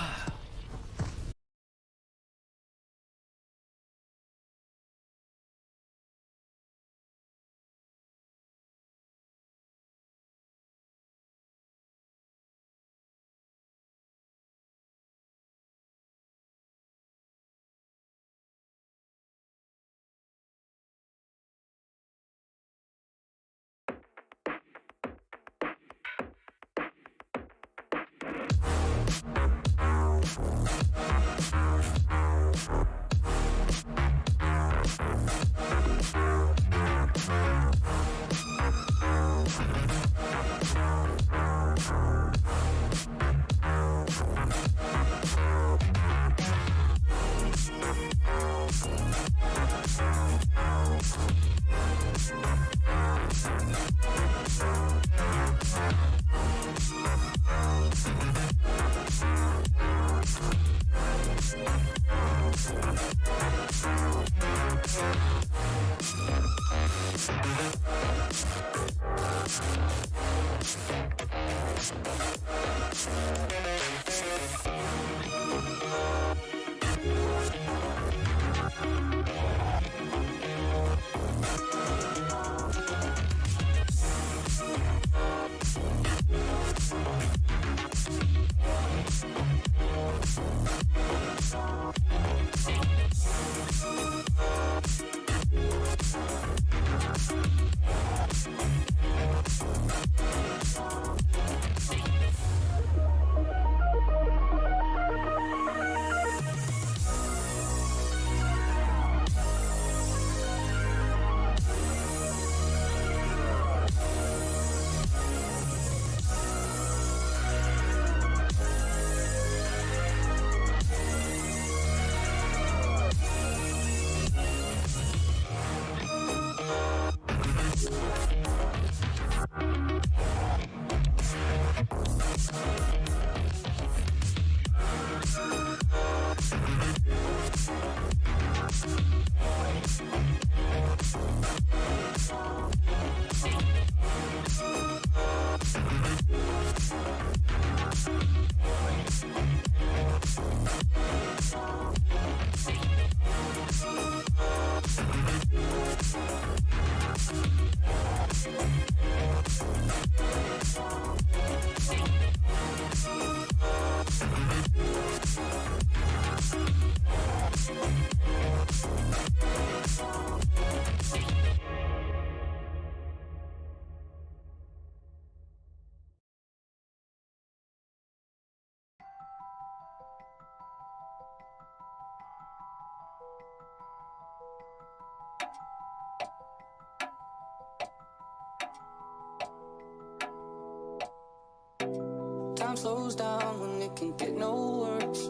Time slows down when it can get no worse.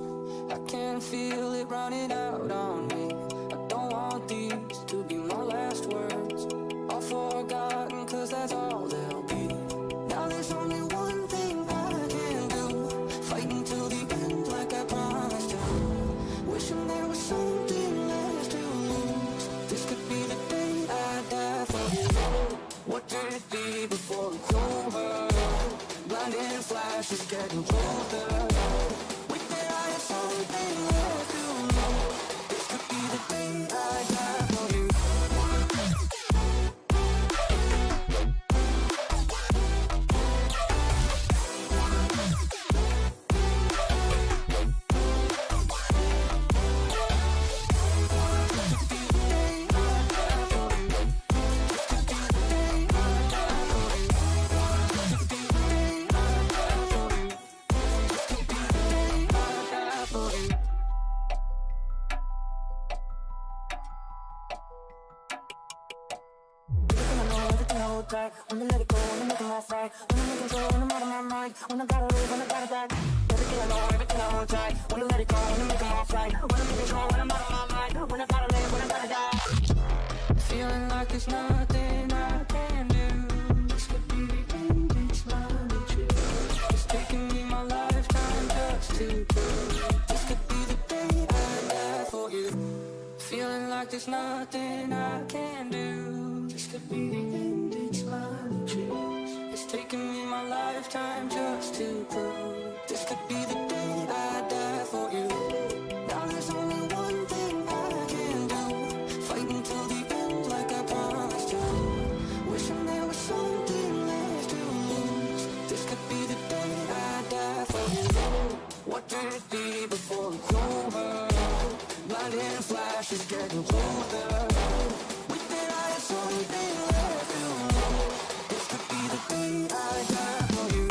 I can feel it running out on me. I don't want these before it's over. Blinding flashes getting colder. With the eyes, something left to know. This could be the day I die for you. Wanna let it go, wanna make it all right. Wanna make control, when I'm out of my mind. When I gotta live, when I gotta die. Everything I know, everything I hold tight. Wanna let it go, wanna make it all right. Wanna make control, when I'm out of my mind. When I gotta live, when I gotta die. Feeling like there's nothing I can do. This could be the end, it's not a truth. It's taking me my lifetime just to prove. This could be the day I die for you. Feeling like there's nothing I can do. This could be the end, it's not a truth. It's taken me my lifetime just to prove. This could be the day I die for you. Now there's only one thing I can do. Fight until the end like I promised to. Wishing there was something left to lose. This could be the day I die for you. What can it be before it's over? Blinding flashes getting colder. With the eyes, something left to know. This could be the day I die for you.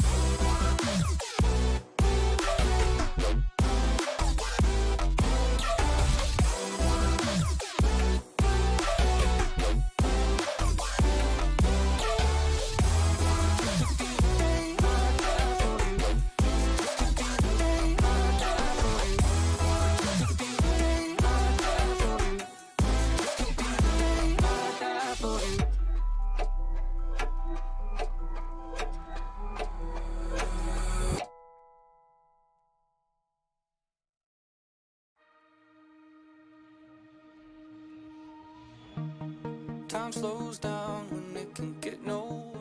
Time slows down when it can get no worse.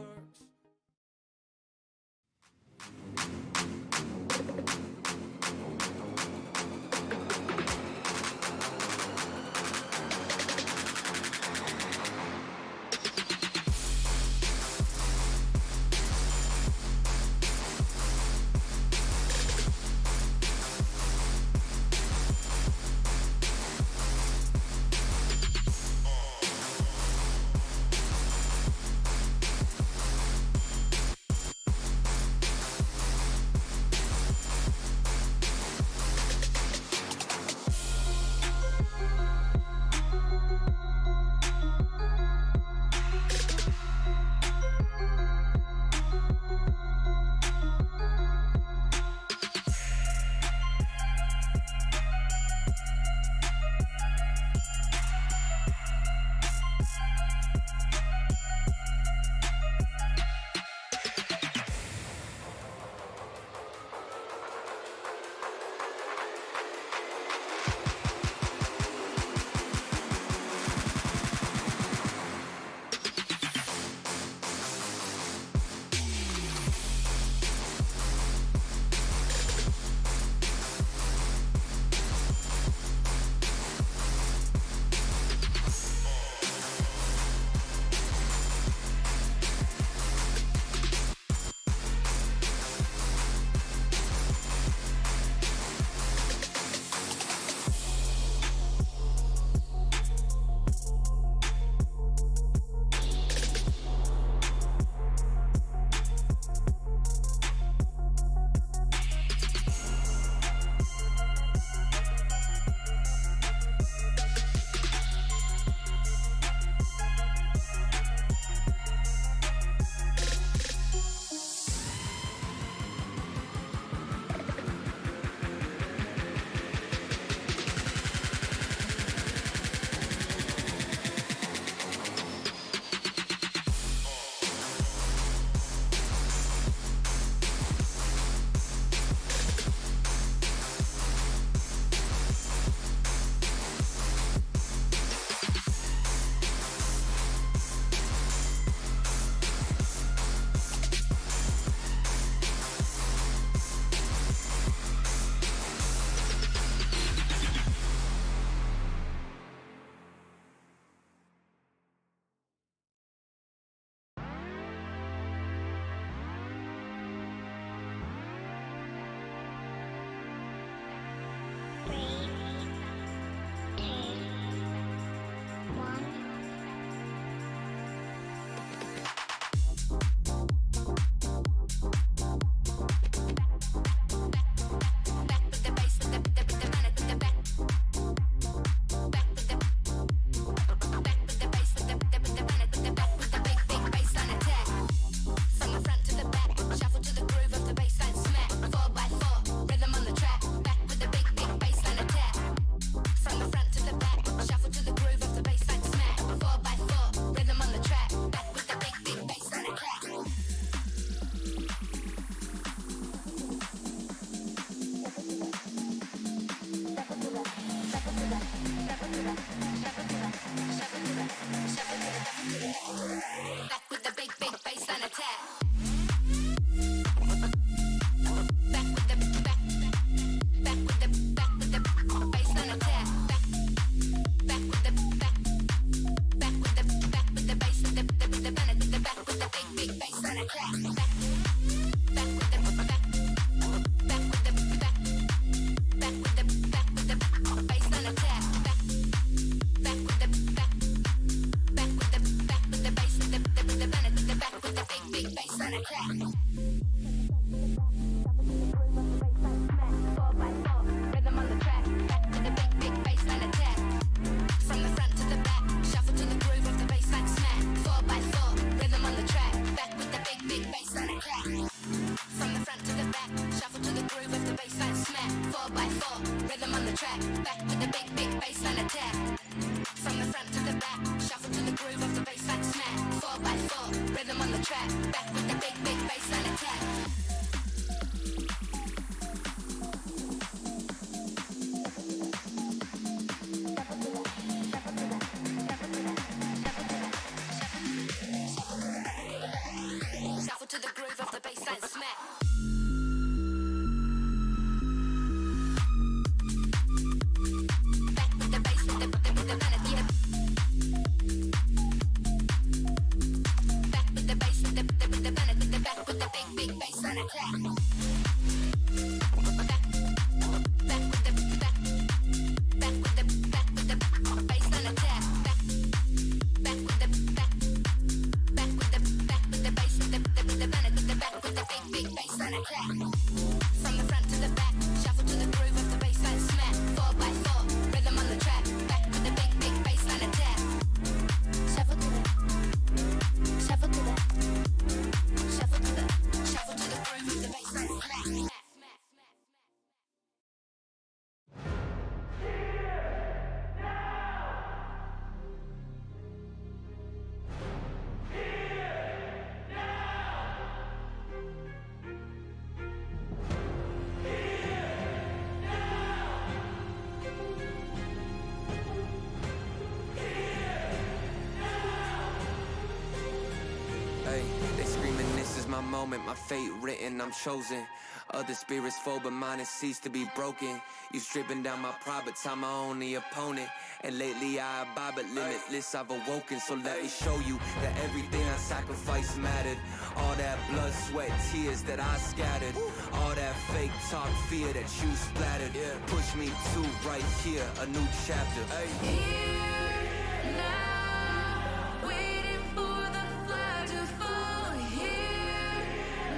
my moment, my fate written, I'm chosen. Other spirits fall, but mine has ceased to be broken. You stripping down my pride, but time my only opponent. And lately I abide, but limitless I've awoken. So let me show you that everything I sacrificed mattered. All that blood, sweat, tears that I scattered. All that fake talk, fear that you splattered. Push me to right here, a new chapter. Here, now, waiting for the flag to fall. Here,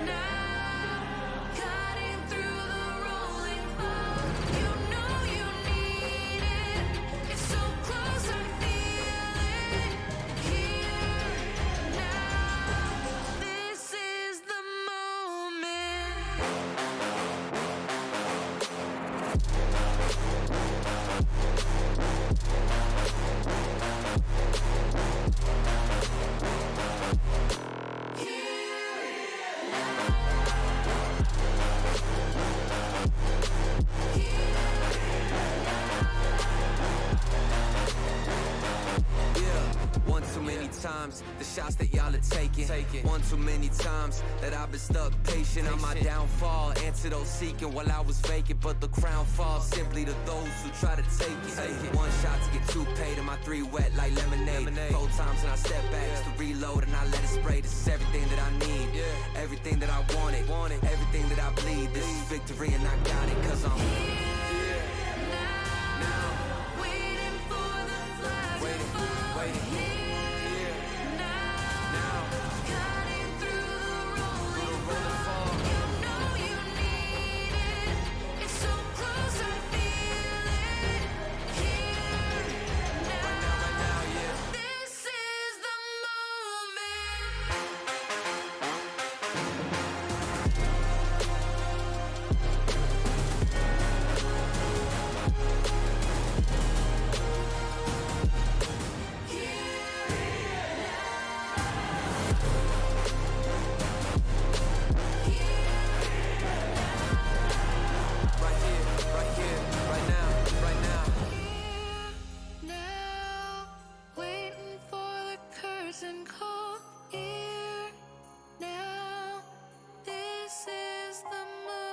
now, cutting through the rolling fog. You know you need it. It's so close, I feel it. Here, now, this is the moment. One too many times, the shots that y'all are taking. One too many times that I've been stuck patient on my downfall. Antidote seeking while I was vacant, but the crown falls simply to those who try to take it. One shot to get two paid, and my three wet like lemonade. 4 times and I step back just to reload and I let it spray. This is everything that I need, everything that I wanted, everything that I bleed. This is victory and I got it, cause I'm here, now, Waiting for the flag to fall. waiting. Here, now, cutting through the rolling fog. You know you need it. It's so close, I feel it. Here, now, this is the moment. Right here, right now, right now. Now, waiting for the curtain call. Here, now, this is the moment.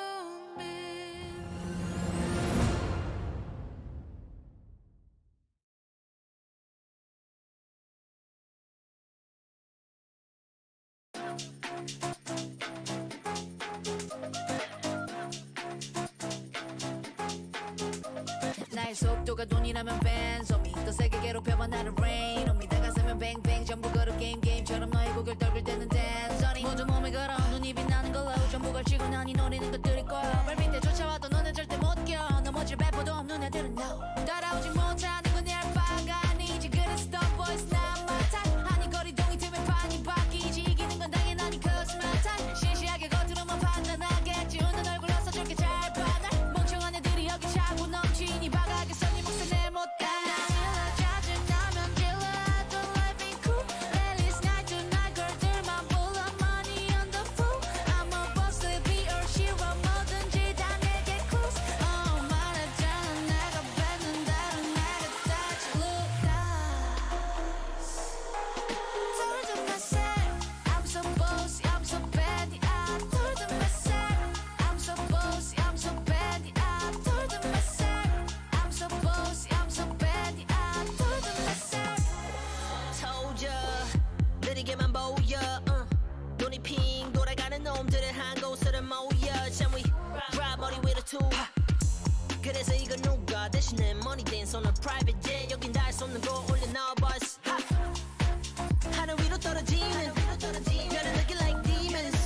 나의 속도가 돈이라면 벤 미 더 세게 괴롭혀봐 나를 rain 옴이 다가서면 뱅뱅 전부 걸어 게임처럼 너의 고개를 떨굴 때는 댄서니 모두 몸에 걸어 눈이 빛나는 걸로 전부 걸치고 나니 노리는 것들이 꿔 발밑에 쫓아와도 너는 절대 못 껴 넘어질 배포도 없는 애들은 no 따라오지 못하는 건 내 알바가 아니지 그래서 the boys not my type 아니 거리동이 틈에 판이 바뀌지 이기는 건 당연하니 cause my type 시시하게 겉으로만 판단하겠지 웃는 얼굴 어서줄게 잘 봐 날 멍청한 애들이 여기 차고 넘치니 바가게 써니 목소리 내못 가 짜증나면 질러 I don't life ain't cool 랠리스 night to night girl들만 불러 money on the fool I'm a boss to be or shiro 뭐든지 다 내게 close 말했잖아 내가 뱉는 대로 내가 다시 look Told to myself I'm so bossy I'm so bad I told to myself I'm so bossy I'm so bad I told to myself I'm so bossy I'm so bad I told to myself told ya 느리게만 보여 눈이 핑 돌아가는 놈들을 한 곳으로 모여 잠위 ride 머리 위로 투 그래서 이건 누가 대신에 money dance on a private jet 여긴 닿을 수 없는 거 올려 넣어 bus 하늘 위로 떨어지는 별을 느끼 like demons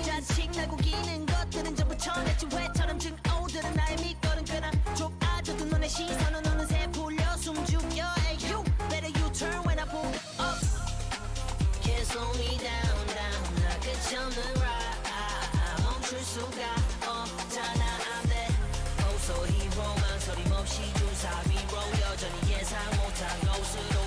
자식 날고 기는 것들은 전부 천했지 왜처럼 증오들은 나의 밑거름 그나 좁아져도 너네 시선은 어느새 풀려 숨죽여 Hey you better you turn when I pull up Can't slow me down 나 끝없는 ride 멈출 수가 없잖아 I'm that oh so hero 망설임 없이 주사 위로 여전히 예상 못한 곳으로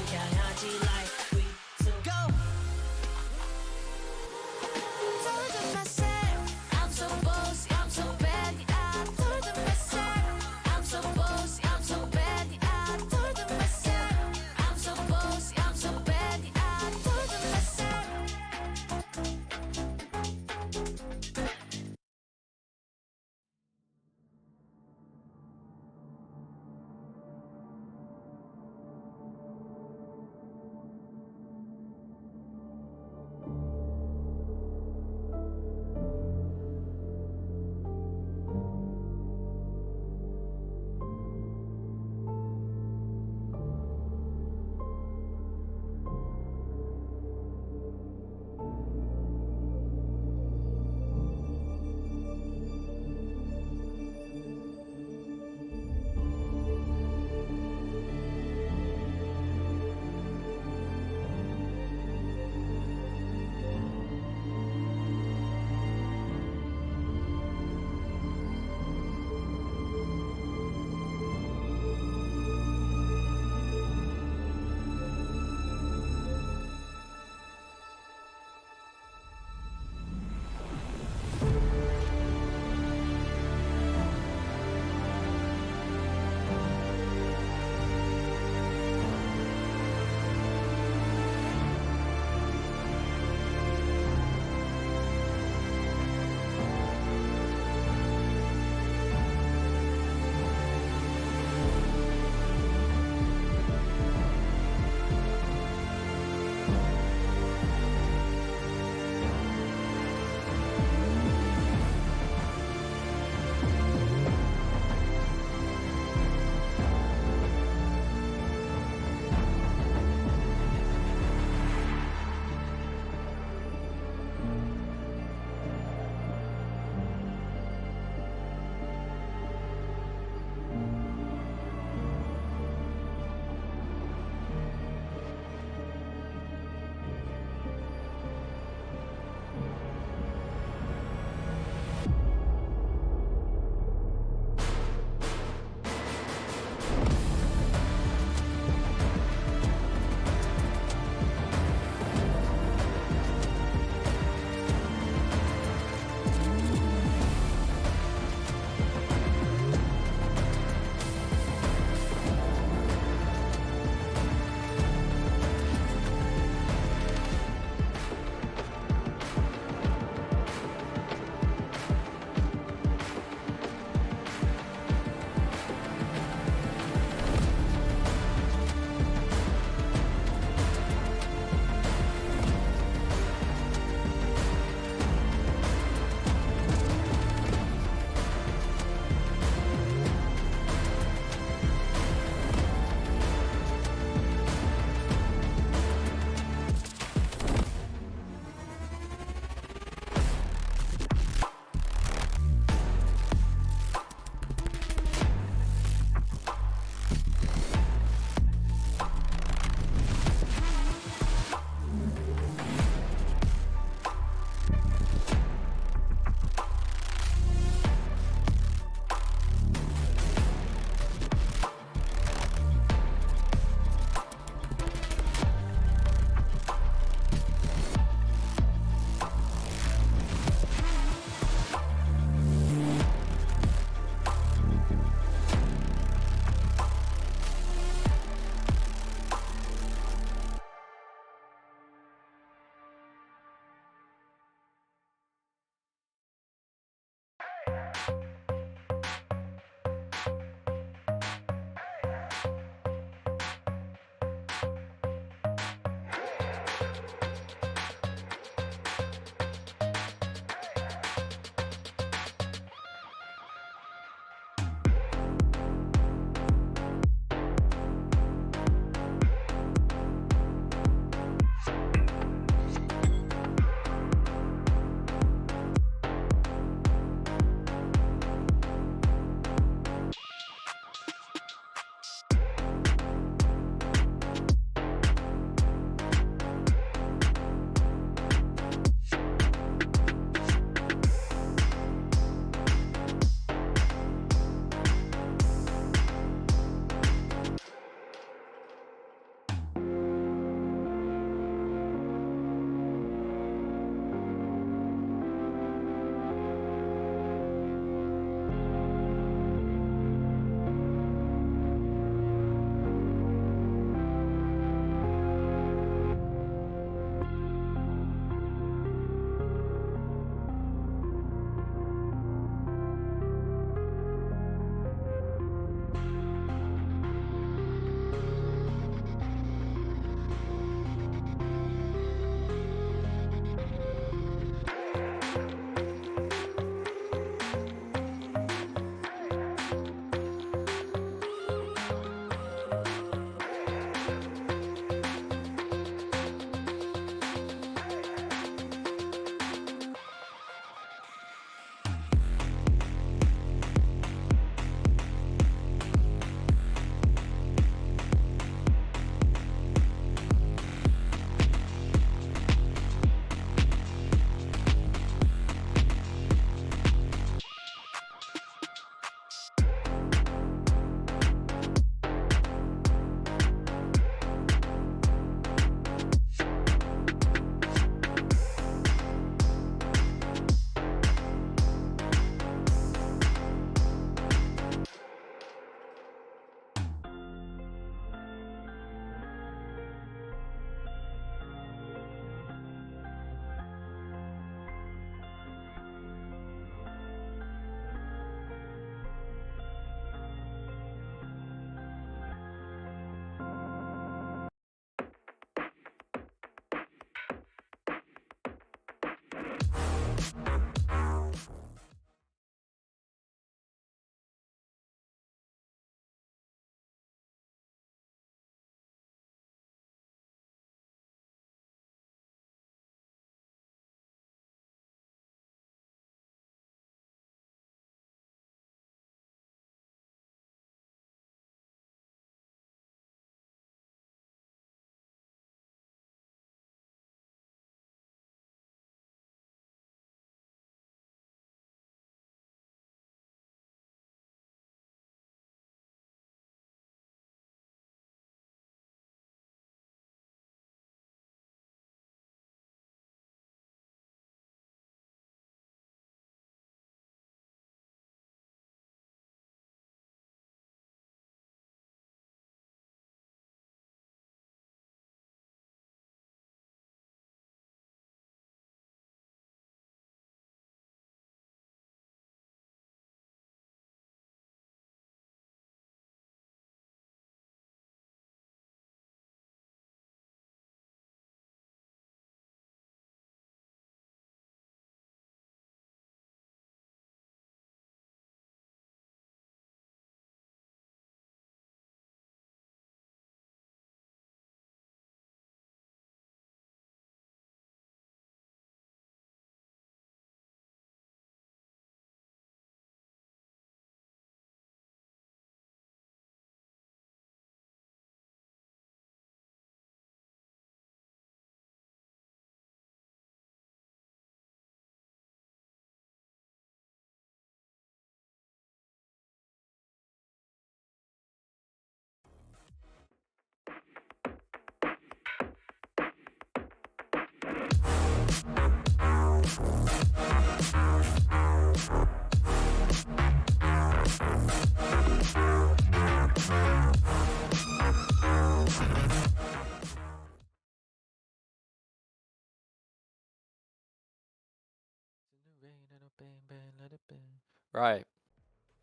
Right.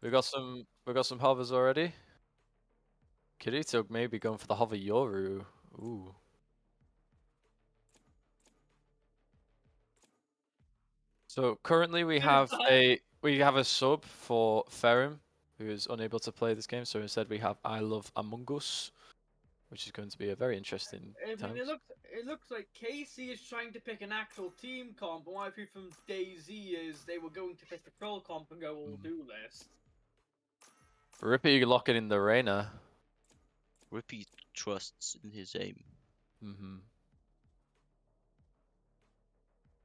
We got some hovers already. Kirito maybe going for the hover Yoru. Ooh. So currently we have a sub for Ferrum, who is unable to play this game. So instead we have I Love Among Us, which is going to be a very interesting time. It looks like Casey is trying to pick an actual team comp, and what I feel from DayZ is they were going to pick the troll comp and go all do list. Rippy locking in the Reyna. Rippy trusts in his aim.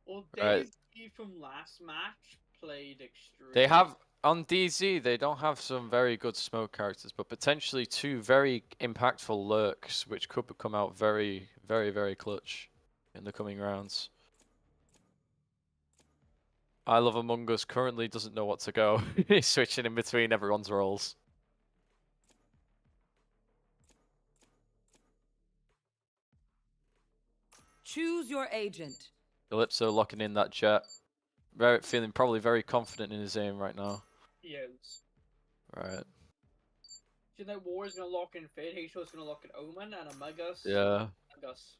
Well, Right. DayZ from last match played extreme. They have on DZ. They don't have some very good smoke characters, but potentially two very impactful lurks, which could come out very, very, very clutch in the coming rounds. I Love Among Us currently doesn't know what to go. He's switching in between everyone's roles. Choose your agent. Calypso locking in that jet. Feeling probably very confident in his aim right now. He is. Right. Do you know War is going to lock in Fade? Heisho's going to lock in Omen and Amegas. Yeah. Amegas.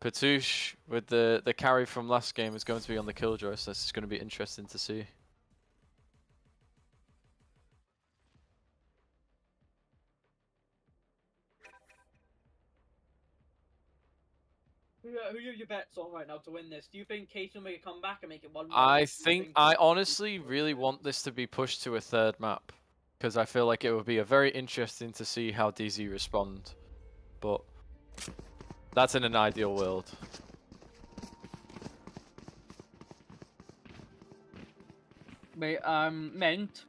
Patouche with the carry from last game is going to be on the Killjoy, so this is going to be interesting to see. Who are your bets on right now to win this? Do you think Casey will make a comeback and make it 1-1? I honestly really want this to be pushed to a third map, because I feel like it would be a very interesting to see how DZ respond, but that's in an ideal world. Wait, Mint.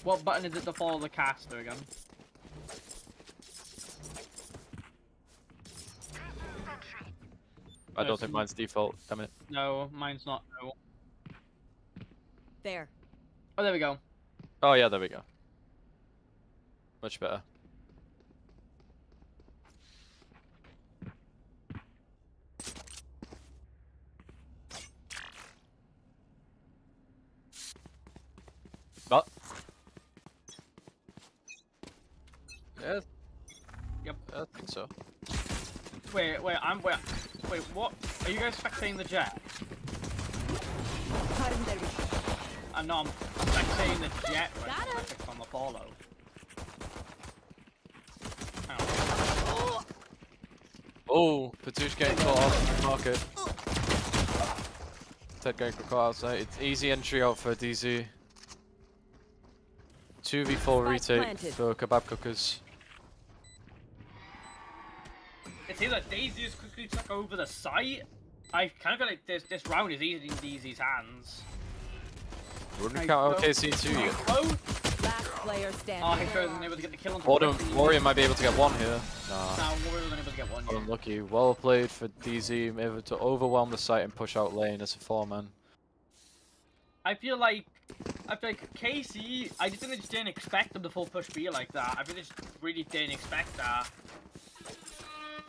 What button is it to follow the caster again? I don't think mine's default, damn it. No, mine's not. No. There. Oh, there we go. Oh yeah, there we go. Much better. But yeah. Yep. I think so. Wait, what? Are you guys spectating the jet? I'm not. I'm spectating the jet right on the follow. Oh, Patouche getting caught off the market. Ted going caught outside. It's easy entry out for DZ. 2v4 retake for kebab cookers. It seems like DayZ just quickly took over the site. I kind of feel like this round is easy in DZ's hands. Wouldn't count OKC too yet. Last player standing. Oh, Hiko isn't able to get the kill on Warrior might be able to get one here. Nah. No, Warrior wasn't able to get one yet. Unlucky. Well played for DZ, able to overwhelm the site and push out lane as a 4-man. I feel like KC, I just think they just didn't expect them to full push B like that. I think they just really didn't expect that.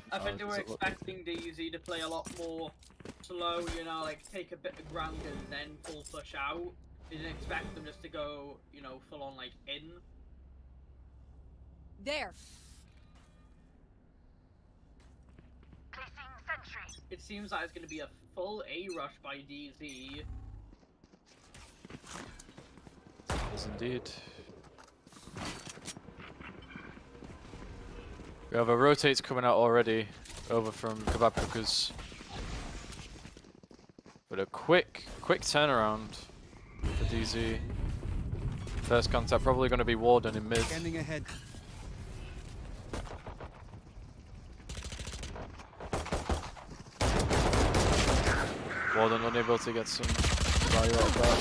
I think they were expecting DZ to play a lot more slow, you know, like take a bit of ground and then full push out. They didn't expect them just to go, you know, full on like in. There. It seems like it's going to be a full A rush by DZ. Yes, indeed. We have a rotates coming out already over from Kebab Cookers. But a quick turnaround for DZ. First contact probably going to be Warden in mid. Standing ahead. Warden unable to get some value out of that.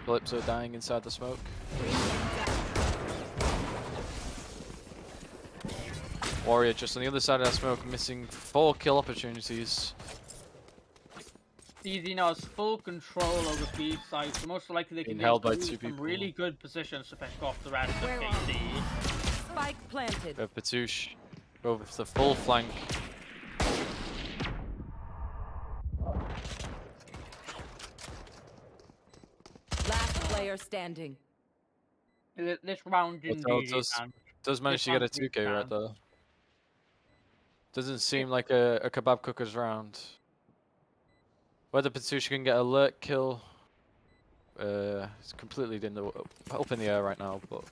Calypso dying inside the smoke. Warrior just on the other side of that smoke, missing 4 kill opportunities. Easy now has full control over B side, so most likely they can Being held by do 2 some people. really good positions to pick off the rest of KC. Spike planted. Patouche go with the full flank. Last player standing. This round indeed. Does manage to get a 2k right though. Doesn't seem like a kebab cooker's round. Whether Patouche can get a alert kill, it's completely up in the air right now, but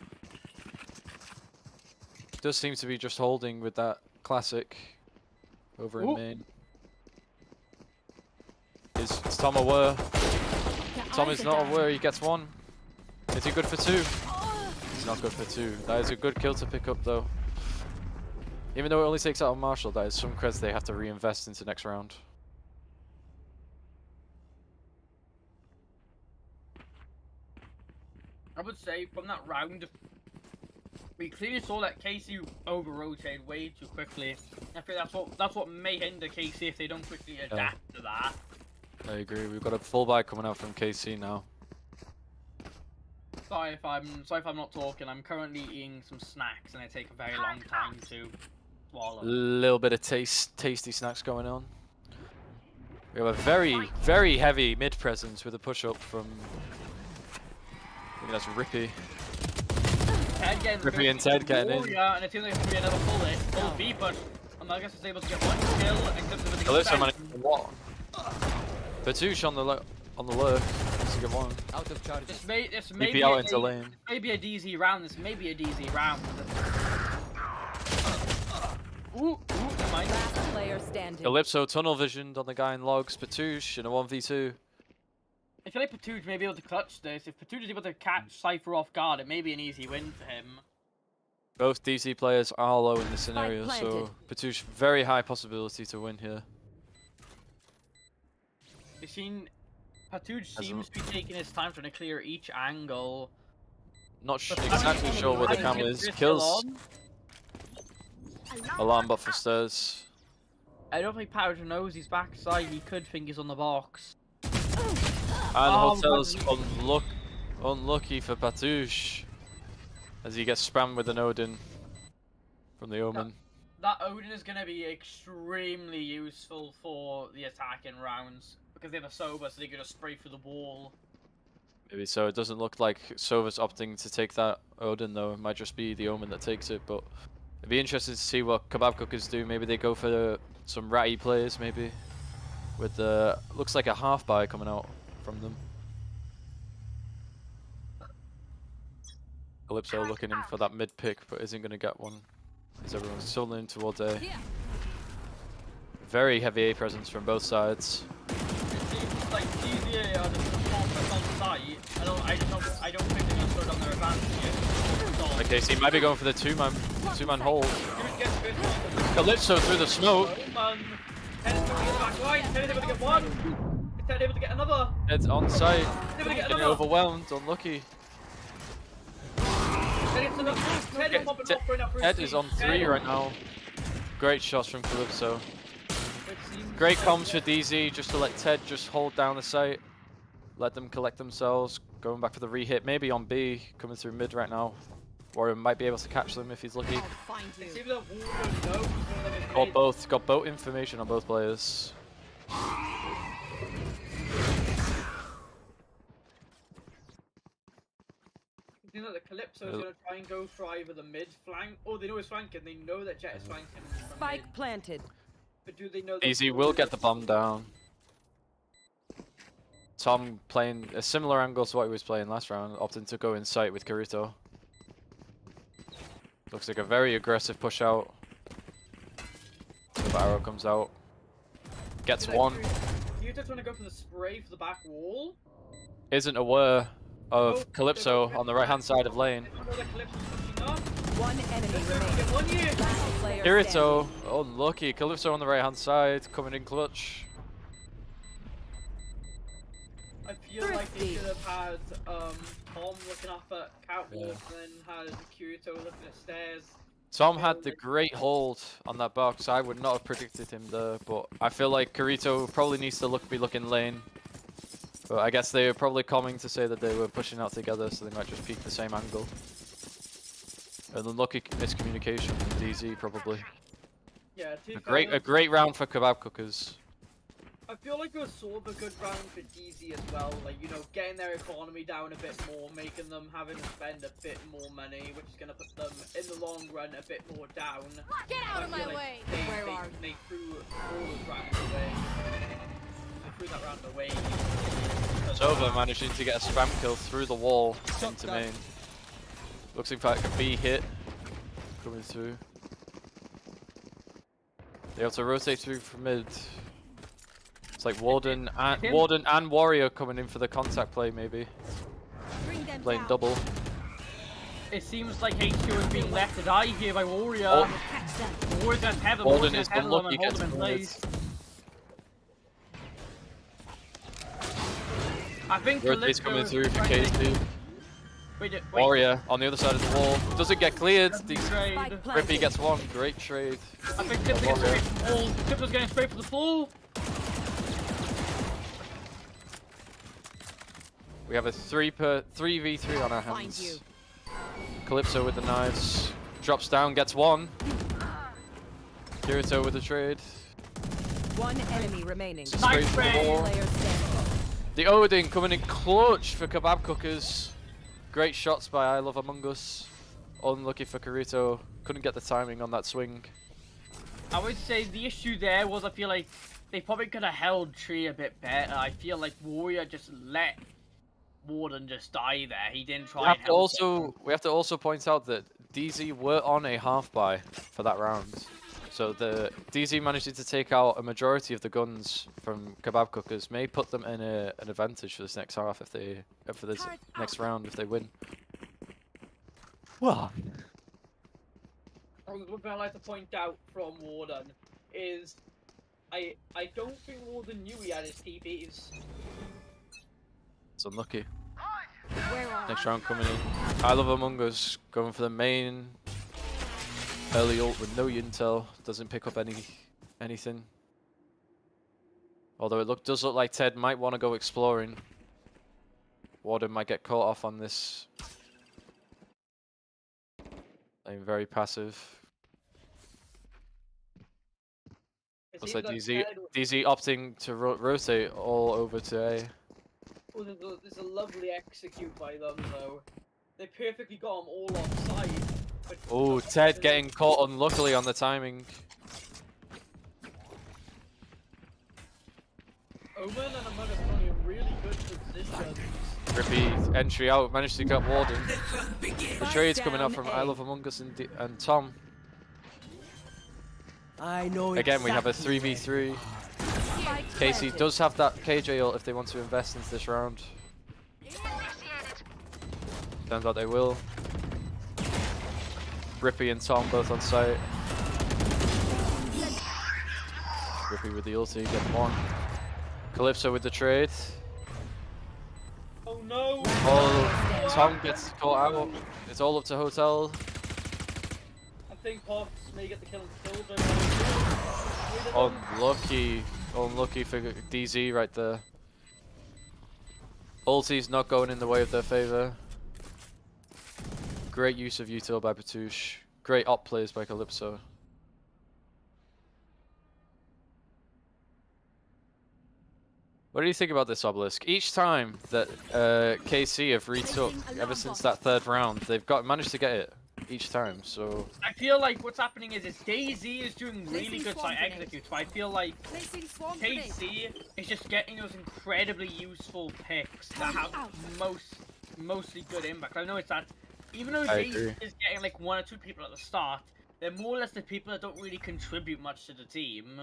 does seem to be just holding with that classic over in main. Is Tom aware? Tom is not aware, he gets 1. Is he good for 2? He's not good for 2. That is a good kill to pick up though. Even though it only takes out a Marshall, that is some creds they have to reinvest into next round. I would say from that round, we clearly saw that KC over-rotated way too quickly. I think that's what may hinder KC if they don't quickly adapt to that. I agree. We've got a full buy coming out from KC now. Sorry if I'm not talking. I'm currently eating some snacks and they take a very long time to swallow. Little bit of tasty snacks going on. We have a very heavy mid presence with a push up from. I think that's Rippy. Rippy and Ted getting in. Yeah, and it seems like it's going to be another full B push. And I guess it's able to get 1 kill and Clips able to get Calypso managed to get 1. Patouche on the lurk. That's a good 1. Out of charge. This DP may out into lane. Maybe a DZ round. This may be a DZ round. Ooh, nice. Last player standing. Calypso tunnel visioned on the guy in logs. Patouche in a 1v2. I feel like Patouche may be able to clutch this. If Patouche is able to catch Cypher off guard, it may be an easy win for him. Both DC players are low in this scenario, so Patouche very high possibility to win here. We've seen Patouche seems to be taking his time trying to clear each angle. Not exactly sure where the camera is. Kills. Alarm bot for stairs. I don't think Powder knows he's backside. He could think he's on the box. And Hotel's unlucky for Patouche as he gets spammed with an Odin from the Omen. That Odin is going to be extremely useful for the attacking rounds because they have a Soba, so they can just spray through the wall. Maybe so. It doesn't look like Sova's opting to take that Odin though. It might just be the Omen that takes it, but it'd be interesting to see what Kebab Cookers do. Maybe they go for some ratty plays, maybe. With the looks like a half buy coming out from them. Calypso looking in for that mid pick, but isn't going to get one. As everyone's still leaning towards A. Very heavy A presence from both sides. It seems like DZA are just on site. I don't think they're going to slow down their advantage yet. Okay, so he might be going for the two-man hold. Calypso through the smoke. Ted is going to get the back line. Ted is able to get 1. Is Ted able to get another? Ted's on site. Getting Getting overwhelmed. Unlucky. Ted is on 3 right now. Great shots from Calypso. Great comms for DZ just to let Ted just hold down the site. Let them collect themselves. Going back for the re-hit. Maybe on B. Coming through mid right now. Warrior might be able to catch them if he's lucky. Got both information on both players. You know that Calypso is going to try and go for either the mid flank, or they know he's flanking. They know that Jet is flanking. Spike planted. But do they know? Easy will get the bomb down. Tom playing a similar angle to what he was playing last round, opting to go in sight with Karuto. Looks like a very aggressive push out. The arrow comes out. Gets 1. You just want to go for the spray for the back wall? Isn't aware of Calypso on the right hand side of lane. One enemy remaining. Kirito, unlucky. Calypso on the right hand side, coming in clutch. I feel like they should have had Tom looking up at catwalk and then had Kirito looking at stairs. Tom had the great hold on that box. I would not have predicted him there, but I feel like Kirito probably needs to be looking lane. But I guess they were probably coming to say that they were pushing out together, so they might just peek the same angle. An unlucky miscommunication from DZ, probably. Yeah, A great round for kebab cookers. I feel like it was sort of a good round for DZ as well, like, you know, getting their economy down a bit more, making them having to spend a bit more money, which is going to put them, in the long run, a bit more down. Get out of my way! Where are you? They threw all those rounds away. They threw that round away. Sova managing to get a spam kill through the wall into main. Looks like a B hit coming through. They have to rotate through from mid. It's like Warden and Warrior coming in for the contact play, maybe. Playing double. It seems like HQ is being left to die here by Warrior. Warrior's gonna tether them, Warden is and unlucky, hold gets them in bullied. place. I think Rotate's coming through for KC. Wait. Warrior on the other side of the wall. Doesn't get cleared. Trade. Rippy gets one. Great trade. I think Tip's getting straight for the full. Tip's getting straight for the full. We have a 3v3 on our hands. Calypso with the knives. Drops down, gets one. Kirito with the trade. One enemy remaining. Straight for the wall. The Odin coming in clutch for kebab cookers. Great shots by I Love Among Us. Unlucky for Kirito. Couldn't get the timing on that swing. I would say the issue there was I feel like they probably could have held Tree a bit better. I feel like Warrior just let Warden just die there. He didn't try and help him. We have to also point out that DZ were on a half buy for that round. So the DZ managing to take out a majority of the guns from kebab cookers may put them in an advantage for this next half if they for this next round if they win. Well, One thing I'd like to point out from Warden is I don't think Warden knew he had his TPs. it's unlucky. Next round coming in. I Love Among Us going for the main. Early ult with no intel, doesn't pick up anything. Although it does look like Ted might want to go exploring. Warden might get caught off on this. Playing very passive. Looks like DZ opting to rotate all over to A. Oh, there's a lovely execute by them though. They perfectly got them all offside. Oh, Ted getting caught unluckily on the timing. Omen and Among Us are in really good positions. Rippy entry out, managed to get Warden. The trade's coming up from I Love Among Us and Tom. I know Again, we have a 3v3. Casey does have that KJ ult if they want to invest into this round. Turns out they will. Rippy and Tom both on site. Rippy with the ulti, get one. Calypso with the trade. Oh no! Oh, Tom gets caught out. It's all up to Hotel. I think Pops may get the kill and Unlucky. Unlucky for DZ right there. Ulti's not going in the way of their favor. Great use of util by Patouche. Great op plays by Calypso. What do you think about this Obelisk? Each time that KC have retook, ever since that third round, they've managed to get it each time. So I feel like what's happening is Daisy is doing really good side executes, but I feel like KC is just getting those incredibly useful picks that have mostly good impact. I know it's that. Even though Daisy is getting like 1 or 2 people at the start, they're more or less the people that don't really contribute much to the team.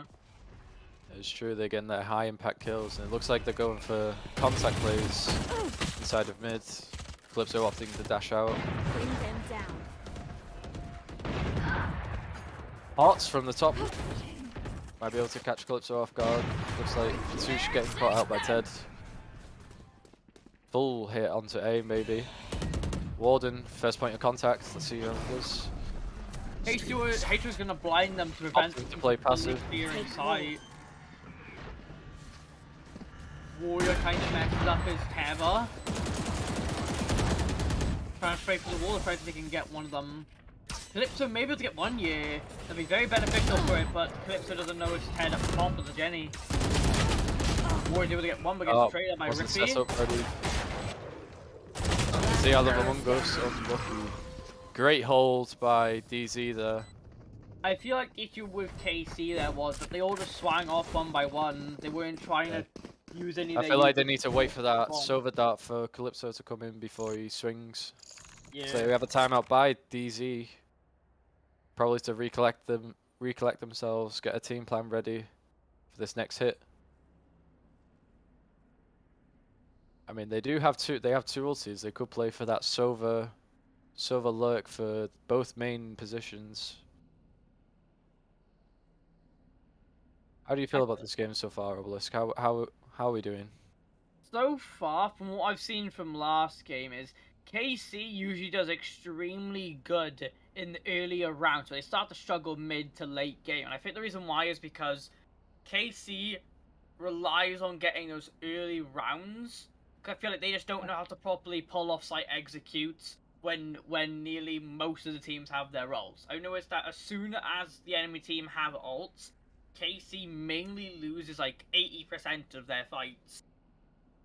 it's true, they're getting their high impact kills, and it looks like they're going for contact plays inside of mid. Calypso opting to dash out. Bring them down. Hots from the top. Might be able to catch Calypso off guard. Looks like Patouche getting caught out by Ted. Full hit onto A maybe. Warden, first point of contact. Let's see how it goes. H2's gonna blind them to prevent them to them play from passive. clearing sight. Warrior kind of messes up his tether. Trying to straight for the wall, trying to see if he can get one of them. Calypso may be able to get one, yeah. That'd be very beneficial for it, but Calypso doesn't know it's head up top of the Jenny. Warrior's able to get one, but gets straight up by wasn't set Rippy. up ready. See, I love Among Us. Unlucky. Great hold by DZ there. I feel like the issue with KC there was that they all just swang off one by one. They weren't trying to use any of I their feel like they usual need to wait for that bomb. silver dart for Calypso to come in before he swings. Yeah. So we have a timeout by DZ. Probably to recollect themselves, get a team plan ready for this next hit. I mean, they have two ultis. They could play for that silver lurk for both main positions. How do you feel about this game so far, Obelisk? How are we doing? So far, from what I've seen from last game, is KC usually does extremely good in the earlier rounds, so they start to struggle mid to late game. And I think the reason why is because KC relies on getting those early rounds. I feel like they just don't know how to properly pull off site executes when nearly most of the teams have their ults. I noticed that as soon as the enemy team have ults, KC mainly loses like 80% of their fights.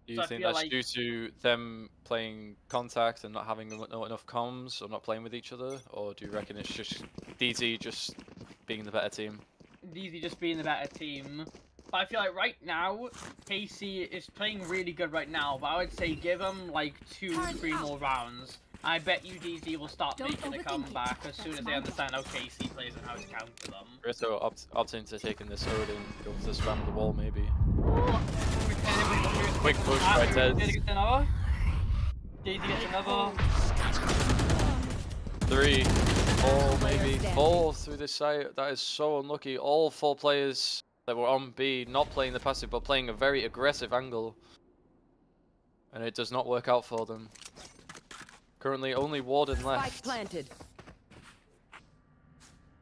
Do you think that's due to them playing contact and not having enough comms or not playing with each other? Or do you reckon it's just DZ just being the better team? DZ just being the better team. But I feel like right now, KC is playing really good right now, but I would say give them like 2-3 more rounds. I bet you DZ will start making a comeback as soon as they understand how KC plays and how to counter them. Ritto opting to taking this Odin, go to spam the wall maybe. Quick push by Ted. DZ gets another. DZ gets another. 3, 4 maybe. 4 through this site. That is so unlucky. All 4 players that were on B, not playing the passive, but playing a very aggressive angle. And it does not work out for them. Currently only Warden left. Planted.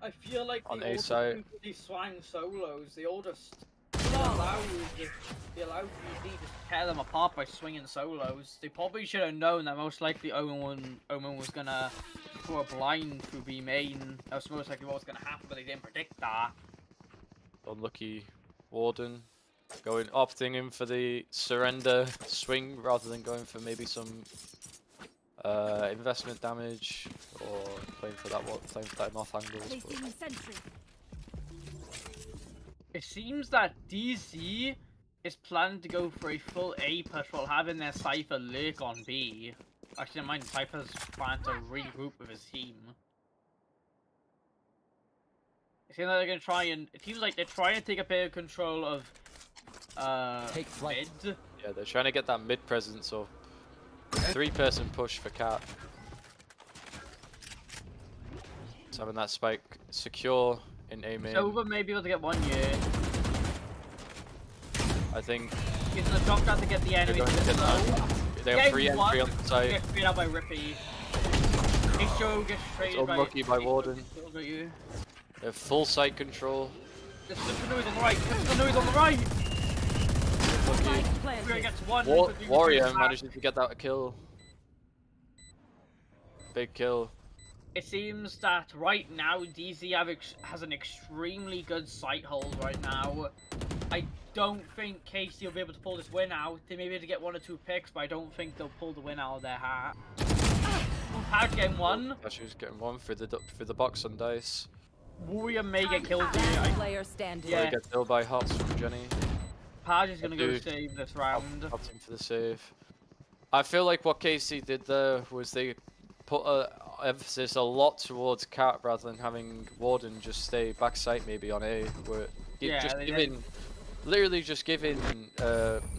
I feel like On they A all site. do these swang solos. They all just allow DZ to tear them apart by swinging solos. They probably should have known that most likely Omen was gonna throw a blind through B main. That was most likely what was gonna happen, but they didn't predict that. Unlucky Warden opting in for the surrender swing rather than going for maybe some investment damage or playing for that off angles. It seems that DZ is planning to go for a full A push while having their Cypher lurk on B. Actually, never mind, Cypher's planning to regroup with his team. It seems like they're gonna try and. It seems like they're trying to take a bit of control of Take flight. mid. Yeah, they're trying to get that mid presence up. 3-person push for Cat. Just having that spike secure in A main. Silver may be able to get one year. I think He's gonna drop down to get the enemy to going to the get slow. that. They have 3 entry on the site. Gets beat out by Rippy. H2 gets traded It's by... unlucky by Warden. Silver, you. They have full site control. There's the noise on the right. There's the noise on the right. Warrior gets one. Warrior manages to get that kill. Big kill. It seems that right now DZ has an extremely good sight hold right now. I don't think KC will be able to pull this win out. They may be able to get 1 or 2 picks, but I don't think they'll pull the win out of their hat. Pouch getting 1. She's getting 1 through the box on dice. Warrior may get killed here. Player standing. Warrior gets killed by hops from Jenny. Paj is gonna go save this round. Opting for the save. I feel like what KC did there was they put emphasis a lot towards Cat rather than having Warden just stay backside maybe on A. Where literally just giving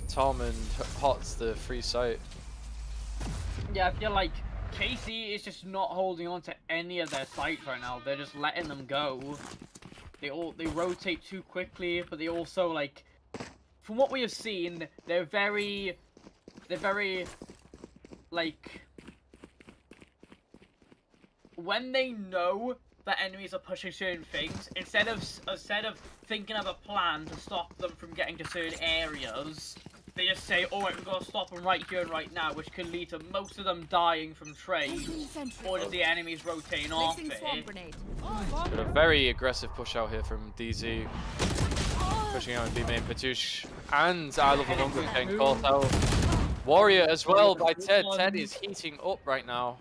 Tom and Hots the free sight. Yeah, I feel like KC is just not holding on to any of their sites right now. They're just letting them go. They rotate too quickly, but they also like, from what we have seen, they're very like, when they know that enemies are pushing certain things, instead of thinking of a plan to stop them from getting to certain areas, they just say, alright, we've got to stop them right here and right now, which can lead to most of them dying from trade, or just the enemies rotating off it. Got a very aggressive push out here from DZ. Pushing out in B main. Patouche and I Love Among Us getting caught out. Warrior as well by Ted. Ted is heating up right now.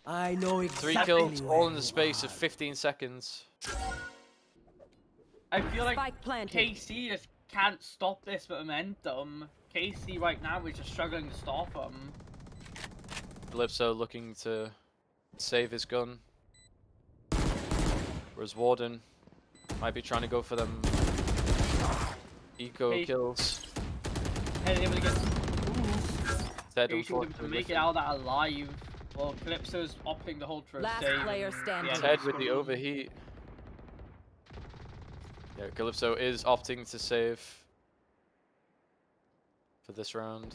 I know exactly. 3 kills all in the space of 15 seconds. I feel like KC just can't stop this momentum. KC right now is just struggling to stop him. Calypso looking to save his gun. Whereas Warden might be trying to go for them eco kills. Ted able to get. Ted unfortunately make it out of that alive. Well, Calypso's opting to hold for a Last save. player standing. Ted with the overheat. Yeah, Calypso is opting to save for this round.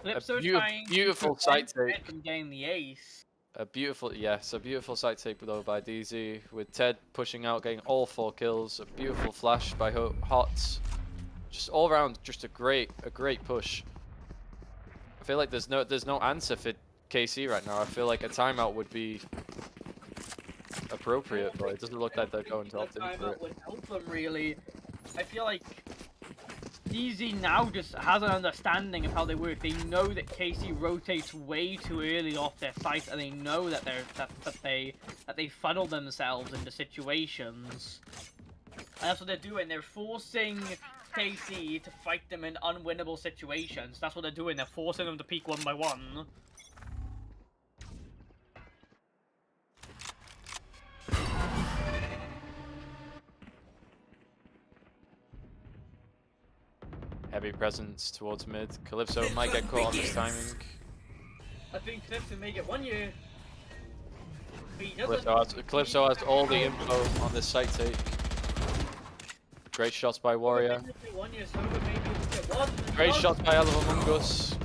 Calypso beautiful sight take. From getting the ace. A beautiful sight take though by DZ with Ted pushing out, getting all 4 kills. A beautiful flash by Hots. Just all around, just a great push. I feel like there's no answer for KC right now. I feel like a timeout would be appropriate, but it doesn't look like they're going to opt in for it. Would help them really. I feel like DZ now just has an understanding of how they work. They know that KC rotates way too early off their site, and they know that they funnel themselves into situations. And that's what they're doing. They're forcing KC to fight them in unwinnable situations. That's what they're doing. They're forcing them to peek one by one. Heavy presence towards mid. Calypso might get caught on this timing. I think Calypso may get 1 year. Calypso has all the info on this site take. Great shots by Warrior. Great shots by I Love Among Us.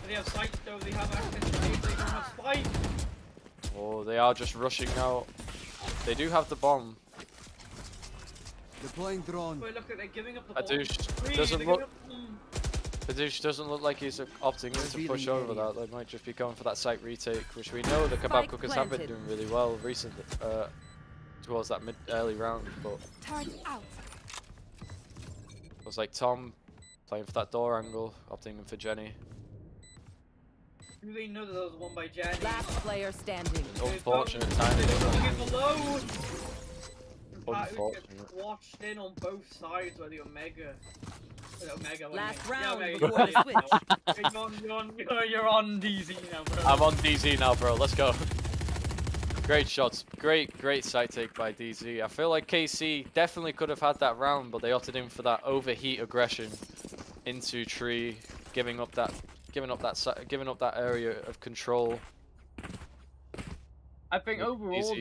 They have sights though, they have access to aid, they don't have spike. Oh, they are just rushing out. They do have the bomb. Deploying drone. Wait, look, they're giving up the Padouche doesn't look like he's opting in to push over that. They might just be going for that site retake, which we know the Kebab Cookers have been doing really well recently, towards that early round. But it was like Tom playing for that door angle, opting in for Jenny. Do they know that there was one by Jenny? Last player standing. Unfortunate timing. Unfortunate. Watched in on both sides where the Omega. Last round yeah, before the switch. You're on DZ now, bro. I'm on DZ now, bro. Let's go. Great shots. Great sight take by DZ. I feel like KC definitely could have had that round, but they opted in for that overheat aggression into tree, giving up that area of control. I think overall,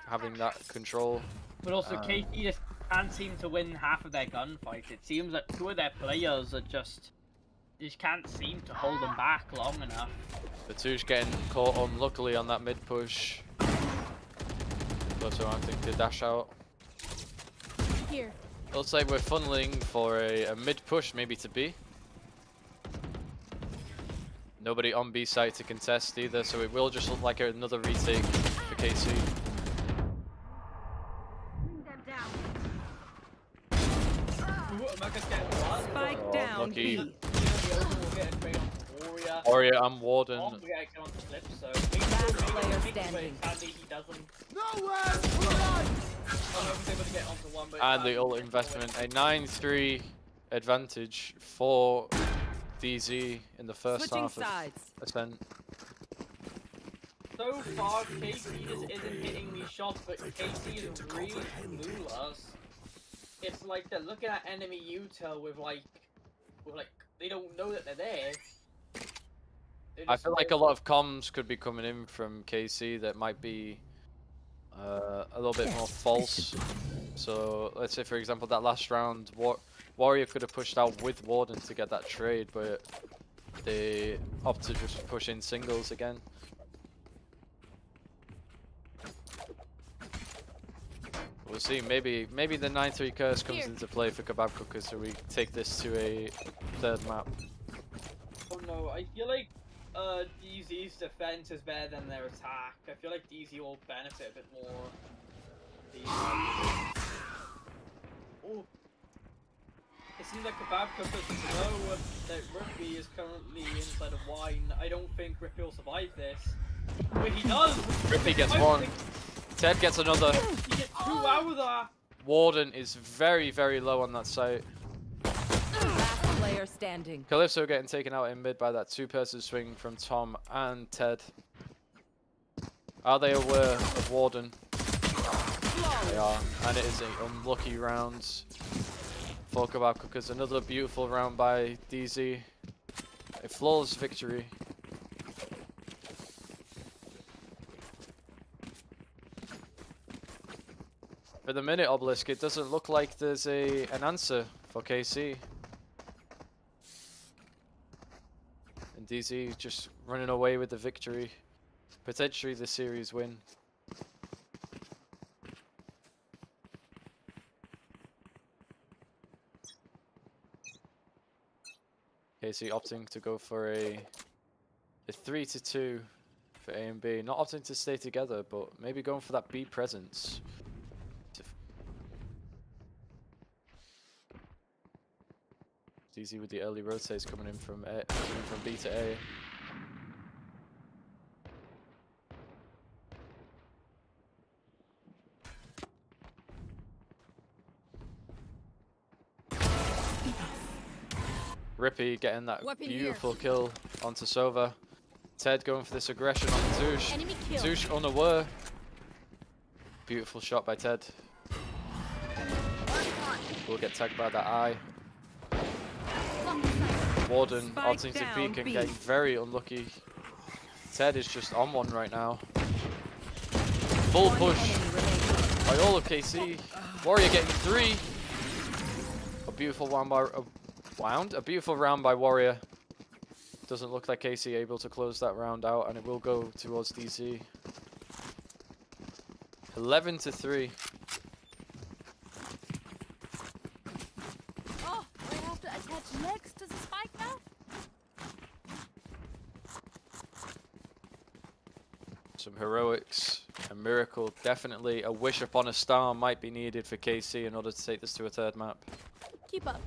having that control. But also, KC just can't seem to win half of their gunfights. It seems that 2 of their players are just can't seem to hold them back long enough. Patouche getting caught unluckily on that mid push. Also, I think to dash out. Here. Looks like we're funneling for a mid push, maybe to B. Nobody on B side to contest either, so it will just look like another retake for KC. Spike down. Lucky. Warrior and Warden. Last player standing. And the ult investment. A 9-3 advantage for DZ in the first half of Ascent. So far, KC just isn't hitting these shots, but KC is really clueless. It's like they're looking at enemy util with like they don't know that they're there. I feel like a lot of comms could be coming in from KC that might be a little bit more false. So let's say, for example, that last round, Warrior could have pushed out with Warden to get that trade, but they opted to just push in singles again. see. Maybe the 9-3 curse comes into play for KEBAB Cookers, so we take this to a third map. Oh no, I feel like DZ's defense is better than their attack. I feel like DZ will benefit a bit more. Oh. It seems like KEBAB Cookers know that Rippy is currently inside of wine. I don't think Rippy will survive this. But he does! Rippy gets one. Ted gets another. He gets 2 out of that! Warden is very, very low on that site. Last player standing. Calypso getting taken out in mid by that 2-person swing from Tom and Ted. Are they aware of Warden? They are, and it is an unlucky round for KEBAB Cookers. Another beautiful round by DZ. A flawless victory. For the minute, Obelisk, it doesn't look like there's an answer for KC. And DZ just running away with the victory. Potentially the series win. KC opting to go for a 3-2 for A and B. Not opting to stay together, but maybe going for that B presence. DZ with the early rotates coming in from B to A. Rippy getting that beautiful kill onto Sova. Ted going for this aggression on Zoosh. Zoosh unaware. Beautiful shot by Ted. Will get tagged by that eye. Warden opting to peek and getting very unlucky. Ted is just on one right now. Full push by all of KC. Warrior getting 3. A beautiful a beautiful round by Warrior. Doesn't look like KC able to close that round out, and it will go towards DC. 11-3. Oh, I have to attach legs to the spike now? Some heroics, a miracle, definitely a wish upon a star might be needed for KC in order to take this to a third map. Keep up.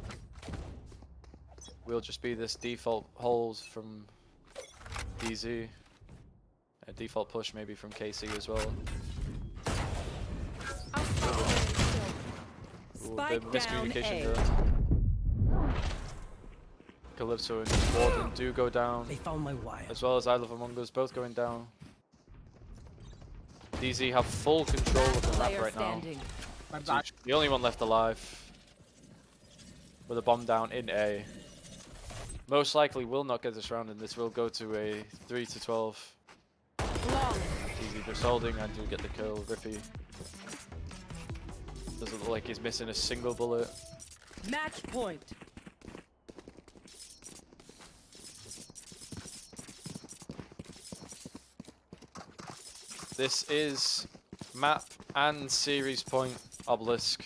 Will just be this default hold from DZ. A default push maybe from KC as well. Ooh, a bit of miscommunication there. Calypso and Warden do go down. They found my wire. As well as I Love Among Us both going down. DZ have full control of the map right now. The only one left alive. With a bomb down in A. Most likely will not get this round, and this will go to a 3-12. DZ just holding and do get the kill. Rippy doesn't look like he's missing a single bullet. Match point. This is map and series point Obelisk.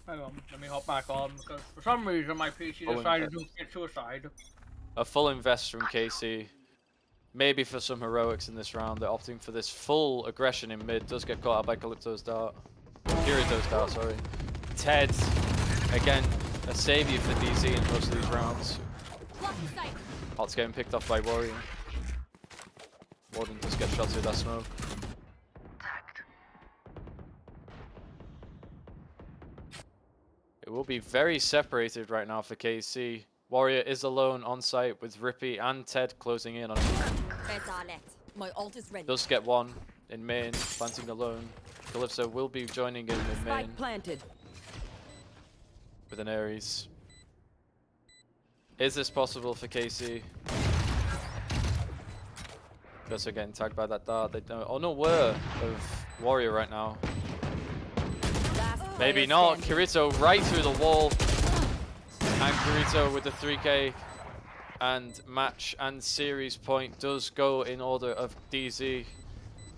Hang on, let me hop back on, because for some reason my PC decided to commit suicide. A full invest from KC. Maybe for some heroics in this round. They're opting for this full aggression in mid. Does get caught out by Calypso's dart. Kirito's dart, sorry. Ted, again, a savior for DZ in most of these rounds. Hot's getting picked off by Warrior. Warden just gets shot through that smoke. It will be very separated right now for KC. Warrior is alone on site with Rippy and Ted closing in on him. My ult is ready. Does get one in main, planting alone. Calypso will be joining in main. Spike planted. With an Ares. Is this possible for KC? Calypso getting tagged by that dart. They don't unaware of Warrior right now. Maybe not. Kirito right through the wall. And Garito with the 3K and match and series point does go in order of DZ.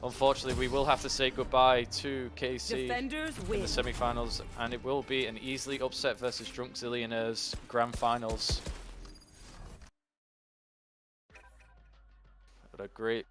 Unfortunately, we will have to say goodbye to KC Defenders in win. the semi-finals, and it will be an easily upset versus Drunk Zillionaires grand finals. What a great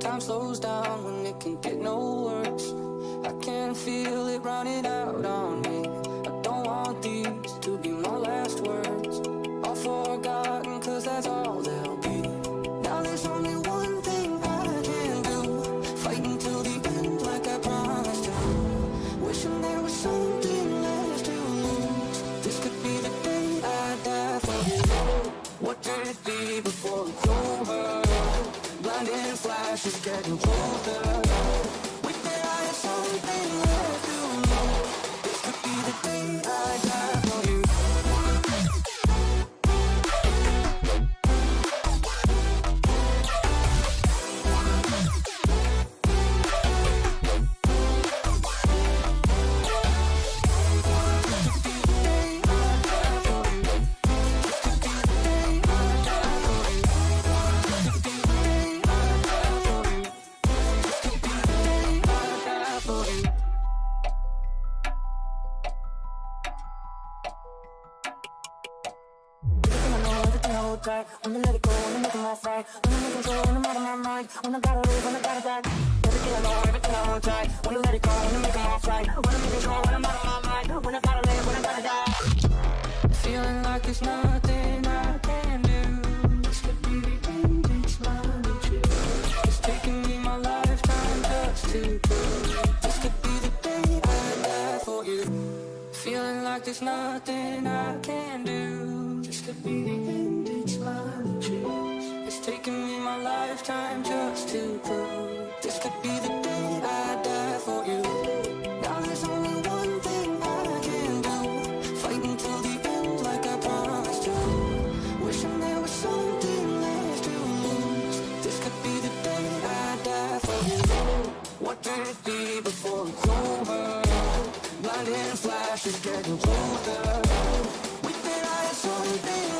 Time slows down when it can get no worse. I can feel it running out on me. I don't want these to be my last words. All forgotten, cause that's all they'll be. Now there's only one thing I can do. Fight until the end like I promised to. Wishing there was something left to lose. This could be the day I die for you. What could it be before it's over? Blinding flashes getting colder. With their eyes, something left to lose. This could be the day I die for you. Wanna let it go, wanna make it my fight. Wanna make control, when I'm out of my mind. When I gotta live, when I gotta die. Everything I know, everything I hold tight. Wanna let it go, wanna make it my fight. Wanna make control, when I'm out of my mind. When I gotta live, when I gotta die. Feeling like there's nothing I can do. This could be the end, it's mine to choose. It's taking me my lifetime just to prove. This could be the day I die for you. Feeling like there's nothing I can do. This could be the end, it's mine to choose. It's taking me my life lifetime just to prove this could be the day I die for you. Now there's only one thing I can do, fight until the end like I promised to. Wishing there was something left to lose. This could be the day I die for you. What did it be before it's over? Blinding flashes getting colder. We think I had something